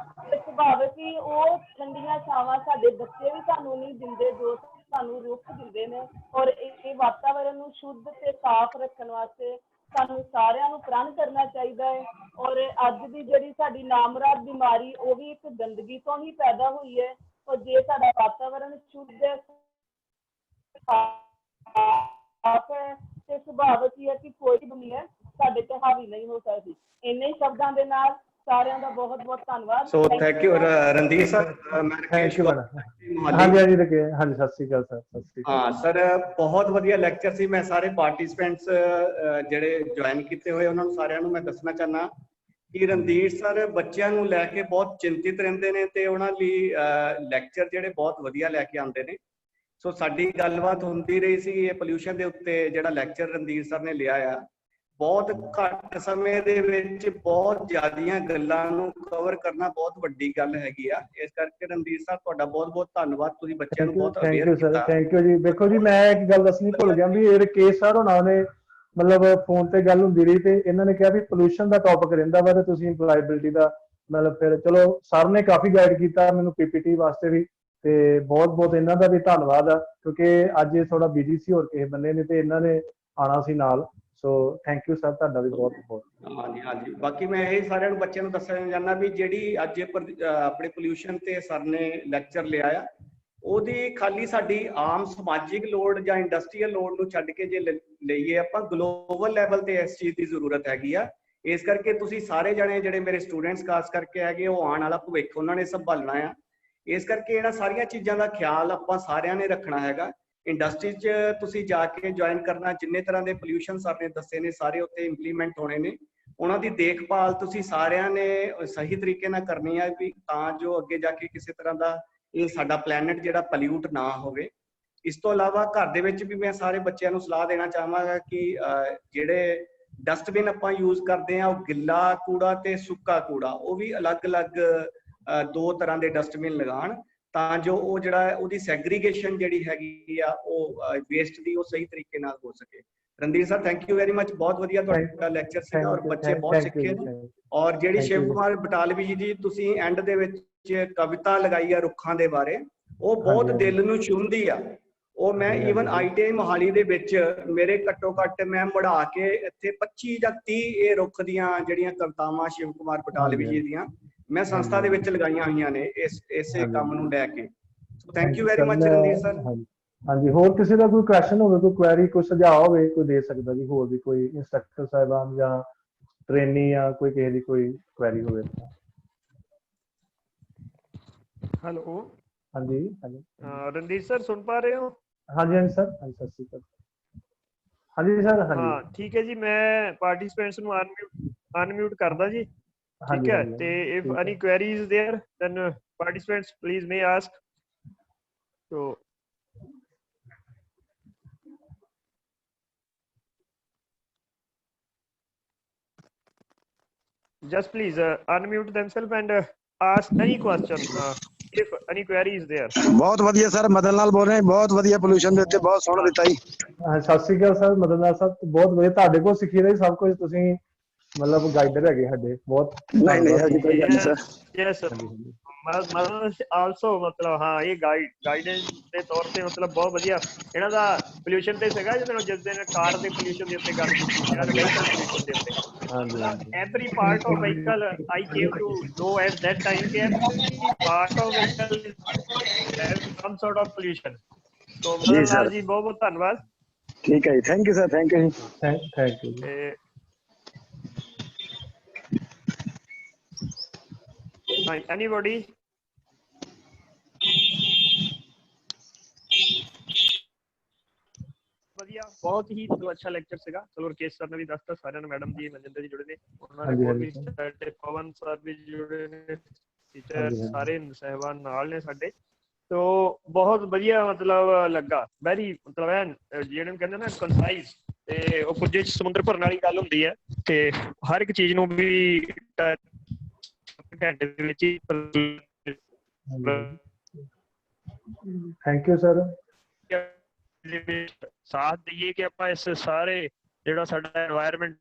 ਤੇ ਸੁਭਾਵਿਕ ਹੀ ਉਹ ਠੰਡੀਆਂ ਛਾਵਾਂ ਸਾਡੇ ਬੱਚੇ ਵੀ ਸਾਨੂੰ ਨਹੀਂ ਦਿੰਦੇ ਜੋ ਸਾਨੂੰ ਰੁੱਖ ਦਿੰਦੇ ਨੇ। ਔਰ ਇਹ ਵਾਤਾਵਰਨ ਨੂੰ ਸ਼ੁੱਧ ਤੇ ਸਾਫ਼ ਰੱਖਣ ਵਾਸਤੇ ਸਾਨੂੰ ਸਾਰਿਆਂ ਨੂੰ ਪ੍ਰਣ ਕਰਨਾ ਚਾਹੀਦਾ ਹੈ। ਔਰ ਅੱਜ ਦੀ ਜਿਹੜੀ ਸਾਡੀ ਨਾਮਰਾਦ ਬਿਮਾਰੀ ਉਹ ਵੀ ਇੱਕ ਗੰਦਗੀ ਤੋਂ ਹੀ ਪੈਦਾ ਹੋਈ ਹੈ। ਔਰ ਜੇ ਸਾਡਾ ਵਾਤਾਵਰਨ ਸ਼ੁੱਧ ਹੈ ਤੇ ਸੁਭਾਵਿਕ ਹੀ ਹੈ ਕਿ ਕੋਈ ਦੁਨੀਆ ਸਾਡੇ ਤੇ ਹਾਵੀ ਨਹੀਂ ਹੋ ਸਕਦੀ। ਇੰਨੇ ਹੀ ਸ਼ਬਦਾਂ ਦੇ ਨਾਲ ਸਾਰਿਆਂ ਦਾ ਬਹੁਤ ਬਹੁਤ ਧੰਨਵਾਦ। So thank you Randhir sir. Thank you madam. ਹਾਂਜੀ ਹਾਂਜੀ ਹਾਂਜੀ, ਸਤਿ ਸ਼੍ਰੀ ਅਕਾਲ ਸਰ। ਸਤਿ ਸ਼੍ਰੀ ਅਕਾਲ। ਹਾਂ ਸਰ, ਬਹੁਤ ਵਧੀਆ ਲੈਕਚਰ ਸੀ। ਮੈਂ ਸਾਰੇ ਪਾਰਟਿਸਿਪੈਂਟਸ ਜਿਹੜੇ ਜੁਆਇਨ ਕੀਤੇ ਹੋਏ ਉਹਨਾਂ ਨੂੰ ਸਾਰਿਆਂ ਨੂੰ ਮੈਂ ਦੱਸਣਾ ਚਾਹੁੰਦਾ ਕਿ ਰਣਧੀਰ ਸਰ ਬੱਚਿਆਂ ਨੂੰ ਲੈ ਕੇ ਬਹੁਤ ਚਿੰਤਿਤ ਰਹਿੰਦੇ ਨੇ ਤੇ ਉਹਨਾਂ ਲਈ ਲੈਕਚਰ ਜਿਹੜੇ ਬਹੁਤ ਵਧੀਆ ਲੈ ਕੇ ਆਉਂਦੇ ਨੇ। ਸੋ ਸਾਡੀ ਗੱਲਬਾਤ ਹੁੰਦੀ ਰਹੀ ਸੀ ਇਹ ਪੋਲਿਊਸ਼ਨ ਦੇ ਉੱਤੇ ਜਿਹੜਾ ਲੈਕਚਰ ਰਣਧੀਰ ਸਰ ਨੇ ਲਿਆ ਆ, ਬਹੁਤ ਘੱਟ ਸਮੇਂ ਦੇ ਵਿੱਚ ਬਹੁਤ ਜ਼ਿਆਦੀਆਂ ਗੱਲਾਂ ਨੂੰ ਕਵਰ ਕਰਨਾ ਬਹੁਤ ਵੱਡੀ ਗੱਲ ਹੈਗੀ ਆ। ਇਸ ਕਰਕੇ ਰਣਧੀਰ ਸਾਹਿਬ ਤੁਹਾਡਾ ਬਹੁਤ ਬਹੁਤ ਧੰਨਵਾਦ, ਤੁਸੀਂ ਬੱਚਿਆਂ ਨੂੰ ਬਹੁਤ ਅਵੇਅਰ ਕੀਤਾ। ਥੈਂਕ ਯੂ ਜੀ। ਦੇਖੋ ਜੀ, ਮੈਂ ਇੱਕ ਗੱਲ ਦੱਸਣੀ ਭੁੱਲ ਗਿਆ ਵੀ ਇਹ ਰਕੇਸ਼ ਸਰ ਹੋਣਾ ਨੇ ਮਤਲਬ ਫੋਨ ਤੇ ਗੱਲ ਹੁੰਦੀ ਰਹੀ ਤੇ ਇਹਨਾਂ ਨੇ ਕਿਹਾ ਵੀ ਪੋਲੂਸ਼ਨ ਦਾ ਟੌਪਿਕ ਰਹਿੰਦਾ ਵਾ ਤੇ ਤੁਸੀਂ ਇੰਪਲਾਇਬਿਲਿਟੀ ਦਾ ਮਤਲਬ ਫਿਰ ਚਲੋ ਸਰ ਨੇ ਕਾਫੀ ਗਾਈਡ ਕੀਤਾ ਮੈਨੂੰ PPT ਵਾਸਤੇ ਵੀ, ਤੇ ਬਹੁਤ ਬਹੁਤ ਇਹਨਾਂ ਦਾ ਵੀ ਧੰਨਵਾਦ ਆ ਕਿਉਂਕਿ ਅੱਜ ਇਹ ਥੋੜਾ ਬਿਜੀ ਸੀ ਹੋਰ ਕਿਸੇ ਬੰਦੇ ਨੇ ਤੇ ਇਹਨਾਂ ਨੇ ਆਉਣਾ ਸੀ ਨਾਲ। ਸੋ ਥੈਂਕ ਯੂ ਸਰ, ਤੁਹਾਡਾ ਵੀ ਬਹੁਤ ਬਹੁਤ। ਹਾਂਜੀ ਹਾਂਜੀ, ਬਾਕੀ ਮੈਂ ਇਹ ਸਾਰਿਆਂ ਨੂੰ ਬੱਚਿਆਂ ਨੂੰ ਦੱਸਣਾ ਚਾਹੁੰਦਾ ਵੀ ਜਿਹੜੀ ਅੱਜ ਆਪਣੇ ਪੋਲਿਊਸ਼ਨ ਤੇ ਸਰ ਨੇ ਲੈਕਚਰ ਲਿਆ ਆ, ਉਹਦੀ ਖਾਲੀ ਸਾਡੀ ਆਮ ਸਮਾਜਿਕ ਲੋੜ ਜਾਂ ਇੰਡਸਟਰੀਅਲ ਲੋੜ ਨੂੰ ਛੱਡ ਕੇ ਜੇ ਲਈਏ ਆਪਾਂ ਗਲੋਬਲ ਲੈਵਲ ਤੇ ਇਸ ਚੀਜ਼ ਦੀ ਜ਼ਰੂਰਤ ਹੈਗੀ ਆ। ਇਸ ਕਰਕੇ ਤੁਸੀਂ ਸਾਰੇ ਜਣੇ ਜਿਹੜੇ ਮੇਰੇ ਸਟੂਡੈਂਟਸ ਖਾਸ ਕਰਕੇ ਹੈਗੇ ਉਹ ਆਉਣ ਵਾਲਾ ਭਵਿੱਖ ਉਹਨਾਂ ਨੇ ਸੰਭਾਲਣਾ ਆ। ਇਸ ਕਰਕੇ ਇਹਨਾਂ ਸਾਰੀਆਂ ਚੀਜ਼ਾਂ ਦਾ ਖਿਆਲ ਆਪਾਂ ਸਾਰਿਆਂ ਨੇ ਰੱਖਣਾ ਹੈਗਾ। ਇੰਡਸਟਰੀ 'ਚ ਤੁਸੀਂ ਜਾ ਕੇ ਜੁਆਇਨ ਕਰਨਾ, ਜਿੰਨੇ ਤਰ੍ਹਾਂ ਦੇ ਪੋਲਿਊਸ਼ਨ ਸਰ ਨੇ ਦੱਸੇ ਨੇ ਸਾਰੇ ਉੱਥੇ ਇੰਪਲੀਮੈਂਟ ਹੋਣੇ ਨੇ। ਉਹਨਾਂ ਦੀ ਦੇਖਭਾਲ ਤੁਸੀਂ ਸਾਰਿਆਂ ਨੇ ਸਹੀ ਤਰੀਕੇ ਨਾਲ ਕਰਨੀ ਹੈ ਵੀ ਤਾਂ ਜੋ ਅੱਗੇ ਜਾ ਕੇ ਕਿਸੇ ਤਰ੍ਹਾਂ ਦਾ ਇਹ ਸਾਡਾ ਪਲੈਨਟ ਜਿਹੜਾ ਪੋਲਿਊਟ ਨਾ ਹੋਵੇ। ਇਸ ਤੋਂ ਇਲਾਵਾ ਘਰ ਦੇ ਵਿੱਚ ਵੀ ਮੈਂ ਸਾਰੇ ਬੱਚਿਆਂ ਨੂੰ ਸਲਾਹ ਦੇਣਾ ਚਾਹਾਂਗਾ ਕਿ ਜਿਹੜੇ ਡਸਟਬਿਨ ਆਪਾਂ ਯੂਜ਼ ਕਰਦੇ ਹਾਂ ਉਹ ਗਿੱਲਾ ਕੂੜਾ ਤੇ ਸੁੱਕਾ ਕੂੜਾ ਉਹ ਵੀ ਅਲੱਗ-ਅਲੱਗ ਦੋ ਤਰ੍ਹਾਂ ਦੇ ਡਸਟਬਿਨ ਲਗਾਉਣ ਤਾਂ ਜੋ ਉਹ ਜਿਹੜਾ ਉਹਦੀ ਸੈਗਰੀਗੇਸ਼ਨ ਜਿਹੜੀ ਹੈਗੀ ਆ ਉਹ ਵੇਸਟ ਦੀ ਉਹ ਸਹੀ ਤਰੀਕੇ ਨਾਲ ਹੋ ਸਕੇ। Randhir sir thank you very much, ਬਹੁਤ ਵਧੀਆ ਤੁਹਾਡਾ ਲੈਕਚਰ ਸੀਗਾ ਔਰ ਬੱਚੇ ਬਹੁਤ ਸਿੱਖੇ ਨੇ। ਔਰ ਜਿਹੜੀ ਸ਼ਿਵ ਕੁਮਾਰ ਬਟਾਲਵੀ ਜੀ ਤੁਸੀਂ ਐਂਡ ਦੇ ਵਿੱਚ ਕਵਿਤਾ ਲਗਾਈ ਆ ਰੁੱਖਾਂ ਦੇ ਬਾਰੇ, ਉਹ ਬਹੁਤ ਦਿਲ ਨੂੰ ਛੂਹੰਦੀ ਆ। ਉਹ ਮੈਂ ਈਵਨ ITI ਮੋਹਾਲੀ ਦੇ ਵਿੱਚ ਮੇਰੇ ਘੱਟੋ ਘੱਟ ਮੈਂ ਮੁੜਾ ਕੇ ਇੱਥੇ 25 ਜਾਂ 30 ਇਹ ਰੁੱਖ ਦੀਆਂ ਜਿਹੜੀਆਂ ਕਵਿਤਾਵਾਂ ਸ਼ਿਵ ਕੁਮਾਰ ਬਟਾਲਵੀ ਜੀ ਦੀਆਂ ਮੈਂ ਸੰਸਥਾ ਦੇ ਵਿੱਚ ਲਗਾਈਆਂ ਹੋਈਆਂ ਨੇ ਇਸੇ ਕੰਮ ਨੂੰ ਲੈ ਕੇ। Thank you very much Randhir sir. ਹਾਂਜੀ, ਹੋਰ ਕਿਸੇ ਦਾ ਕੋਈ ਕੁਐਸਚਨ ਹੋਵੇ, ਕੋਈ ਕੁਐਰੀ, ਕੋਈ ਸੁਝਾਅ ਹੋਵੇ, ਕੋਈ ਦੇ ਸਕਦਾ ਜੀ। ਹੋਰ ਵੀ ਕੋਈ ਇੰਸਟ੍ਰਕਟਰ ਸਾਹਿਬਾਨ ਜਾਂ ਟ੍ਰੇਨੀ ਜਾਂ ਕੋਈ ਕਿਸੇ ਦੀ ਕੋਈ ਕੁਐਰੀ ਹੋਵੇ। हेलो। हाँ जी, हाँ जी। रणधीर सर सुन पा रहे हो? हाँ जी, हाँ जी सर, हाँ जी, सत श्री अकाल। हाँ जी सर, हाँ जी। हाँ ठीक है जी, मैं पार्टिसिपेंट्स ਨੂੰ अनम्यूट करदा जी। ठीक है, ते if any query is there then participants please may ask. So just please unmute themselves and ask any question. if any query is there. ਬਹੁਤ ਵਧੀਆ ਸਰ, ਮਦਨ ਲਾਲ ਬੋਲ ਰਹੇ, ਬਹੁਤ ਵਧੀਆ ਪੋਲੂਸ਼ਨ ਦੇ ਉੱਤੇ ਬਹੁਤ ਸੋਹਣਾ ਦਿੱਤਾ ਜੀ। ਸਤਿ ਸ਼੍ਰੀ ਅਕਾਲ ਸਰ ਮਦਨ ਲਾਲ ਸਾਹਿਬ, ਬਹੁਤ ਵਧੀਆ, ਤੁਹਾਡੇ ਕੋਲ ਸਿੱਖੀ ਦਾ ਹੀ ਸਭ ਕੁਝ, ਤੁਸੀਂ ਮਤਲਬ ਗਾਈਡਰ ਹੈਗੇ ਸਾਡੇ, ਬਹੁਤ ਨਹੀਂ ਨਹੀਂ ਧੰਨਵਾਦ। ਜੀ, ਕੋਈ ਗੱਲ ਨਹੀਂ ਸਰ। Yes sir, ਮਤਲਬ ਆਲਸੋ ਮਤਲਬ ਹਾਂ ਇਹ ਗਾਈਡੈਂਸ ਦੇ ਤੌਰ ਤੇ ਮਤਲਬ ਬਹੁਤ ਵਧੀਆ ਇਹਨਾਂ ਦਾ ਪੋਲੂਸ਼ਨ ਤੇ ਸੀਗਾ, ਜਦੋਂ ਜਿਸ ਦਿਨ ਕਾਰ ਦੇ ਪੋਲੂਸ਼ਨ ਦੇ ਉੱਤੇ ਗੱਲ ਕੀਤੀ ਇਹਨਾਂ ਨੇ, ਵਹੀਕਲ ਪੋਲੂਸ਼ਨ ਦੇ ਉੱਤੇ। Every part of vehicle I came to know at that time कि every part of vehicle has some sort of pollution. तो मदन लाल जी बहुत बहुत धन्यवाद। ठीक है जी, thank you sir, thank you जी, थैंक यू। Anybody? ਵਧੀਆ, ਬਹੁਤ ਹੀ ਮਤਲਬ ਅੱਛਾ ਲੈਕਚਰ ਸੀਗਾ। ਚਲੋ ਰਕੇਸ਼ ਸਰ ਨੇ ਵੀ ਦੱਸਤਾ, ਸਾਰਿਆਂ ਨੂੰ, ਮੈਡਮ ਜੀ ਮਨਜਿੰਦਰ ਜੀ ਜੁੜੇ ਨੇ, ਉਹਨਾਂ ਨੇ ਹੋਰ ਵੀ ਸਾਡੇ ਪਵਨ ਸਰ ਵੀ ਜੁੜੇ ਨੇ, ਟੀਚਰ ਸਾਰੇ ਸਹਿਬਾਨ ਨਾਲ ਨੇ ਸਾਡੇ। ਤੋ ਬਹੁਤ ਵਧੀਆ ਮਤਲਬ ਲੱਗਾ, ਵੈਰੀ ਮਤਲਬ ਐ ਜਿਹੜੇ ਕਹਿੰਦੇ ਨਾ ਕੰਸਾਈਜ਼, ਤੇ ਉਹ ਕੁਝ ਸਮੁੰਦਰ ਭਰਨ ਵਾਲੀ ਗੱਲ ਹੁੰਦੀ ਹੈ, ਤੇ ਹਰ ਇੱਕ ਚੀਜ਼ ਨੂੰ ਵੀ ਘੰਟੇ ਦੇ ਵਿੱਚ ਹੀ। Thank you sir. ਸਾਥ ਦਈਏ ਕਿ ਆਪਾਂ ਇਸ ਸਾਰੇ ਜਿਹੜਾ ਸਾਡਾ এনवायरमेंट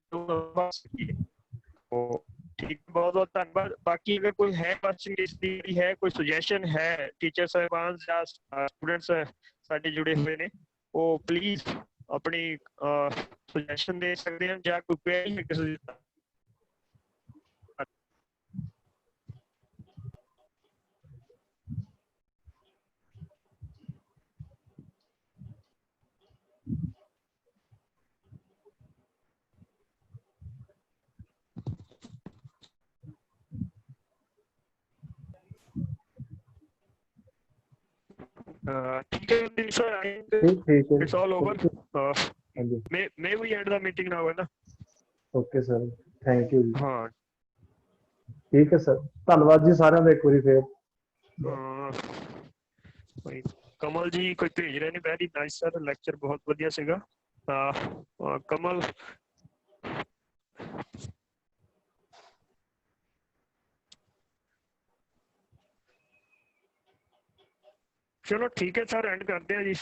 ਉਹ ਠੀਕ, ਬਹੁਤ ਬਹੁਤ ਧੰਨਵਾਦ। ਬਾਕੀ ਅਗਰ ਕੋਈ ਹੈ ਕੁਐਸਚਨ ਇਸ ਦੀ ਹੈ, ਕੋਈ ਸੁਜੈਸ਼ਨ ਹੈ, ਟੀਚਰ ਸਾਹਿਬਾਨ ਜਾਂ ਸਟੂਡੈਂਟਸ ਸਾਡੇ ਜੁੜੇ ਹੋਏ ਨੇ, ਉਹ ਪਲੀਜ਼ ਆਪਣੀ ਸੁਜੈਸ਼ਨ ਦੇ ਸਕਦੇ ਹਨ, ਜਾਂ ਕੋਈ ਕੁਐਰੀ ਹੈ ਕਿਸੇ ਦੀ। ठीक है sir, it's all over. May we end the meeting now, है ना? Okay sir, thank you। हाँ ठीक है सर, धन्यवाद जी साਰਿਆਂ ਦਾ ਇੱਕ ਵਾਰੀ ਫੇਰ। ਕਮਲ ਜੀ ਕੋਈ ਭੇਜ ਰਹੇ ਨੇ, ਵੈਰੀ ਨਾਈਸ ਸਰ, ਲੈਕਚਰ ਬਹੁਤ ਵਧੀਆ ਸੀਗਾ। ਕਮਲ ਚਲੋ ਠੀਕ ਹੈ ਸਰ, ਐਂਡ ਕਰਦੇ ਆ ਜੀ।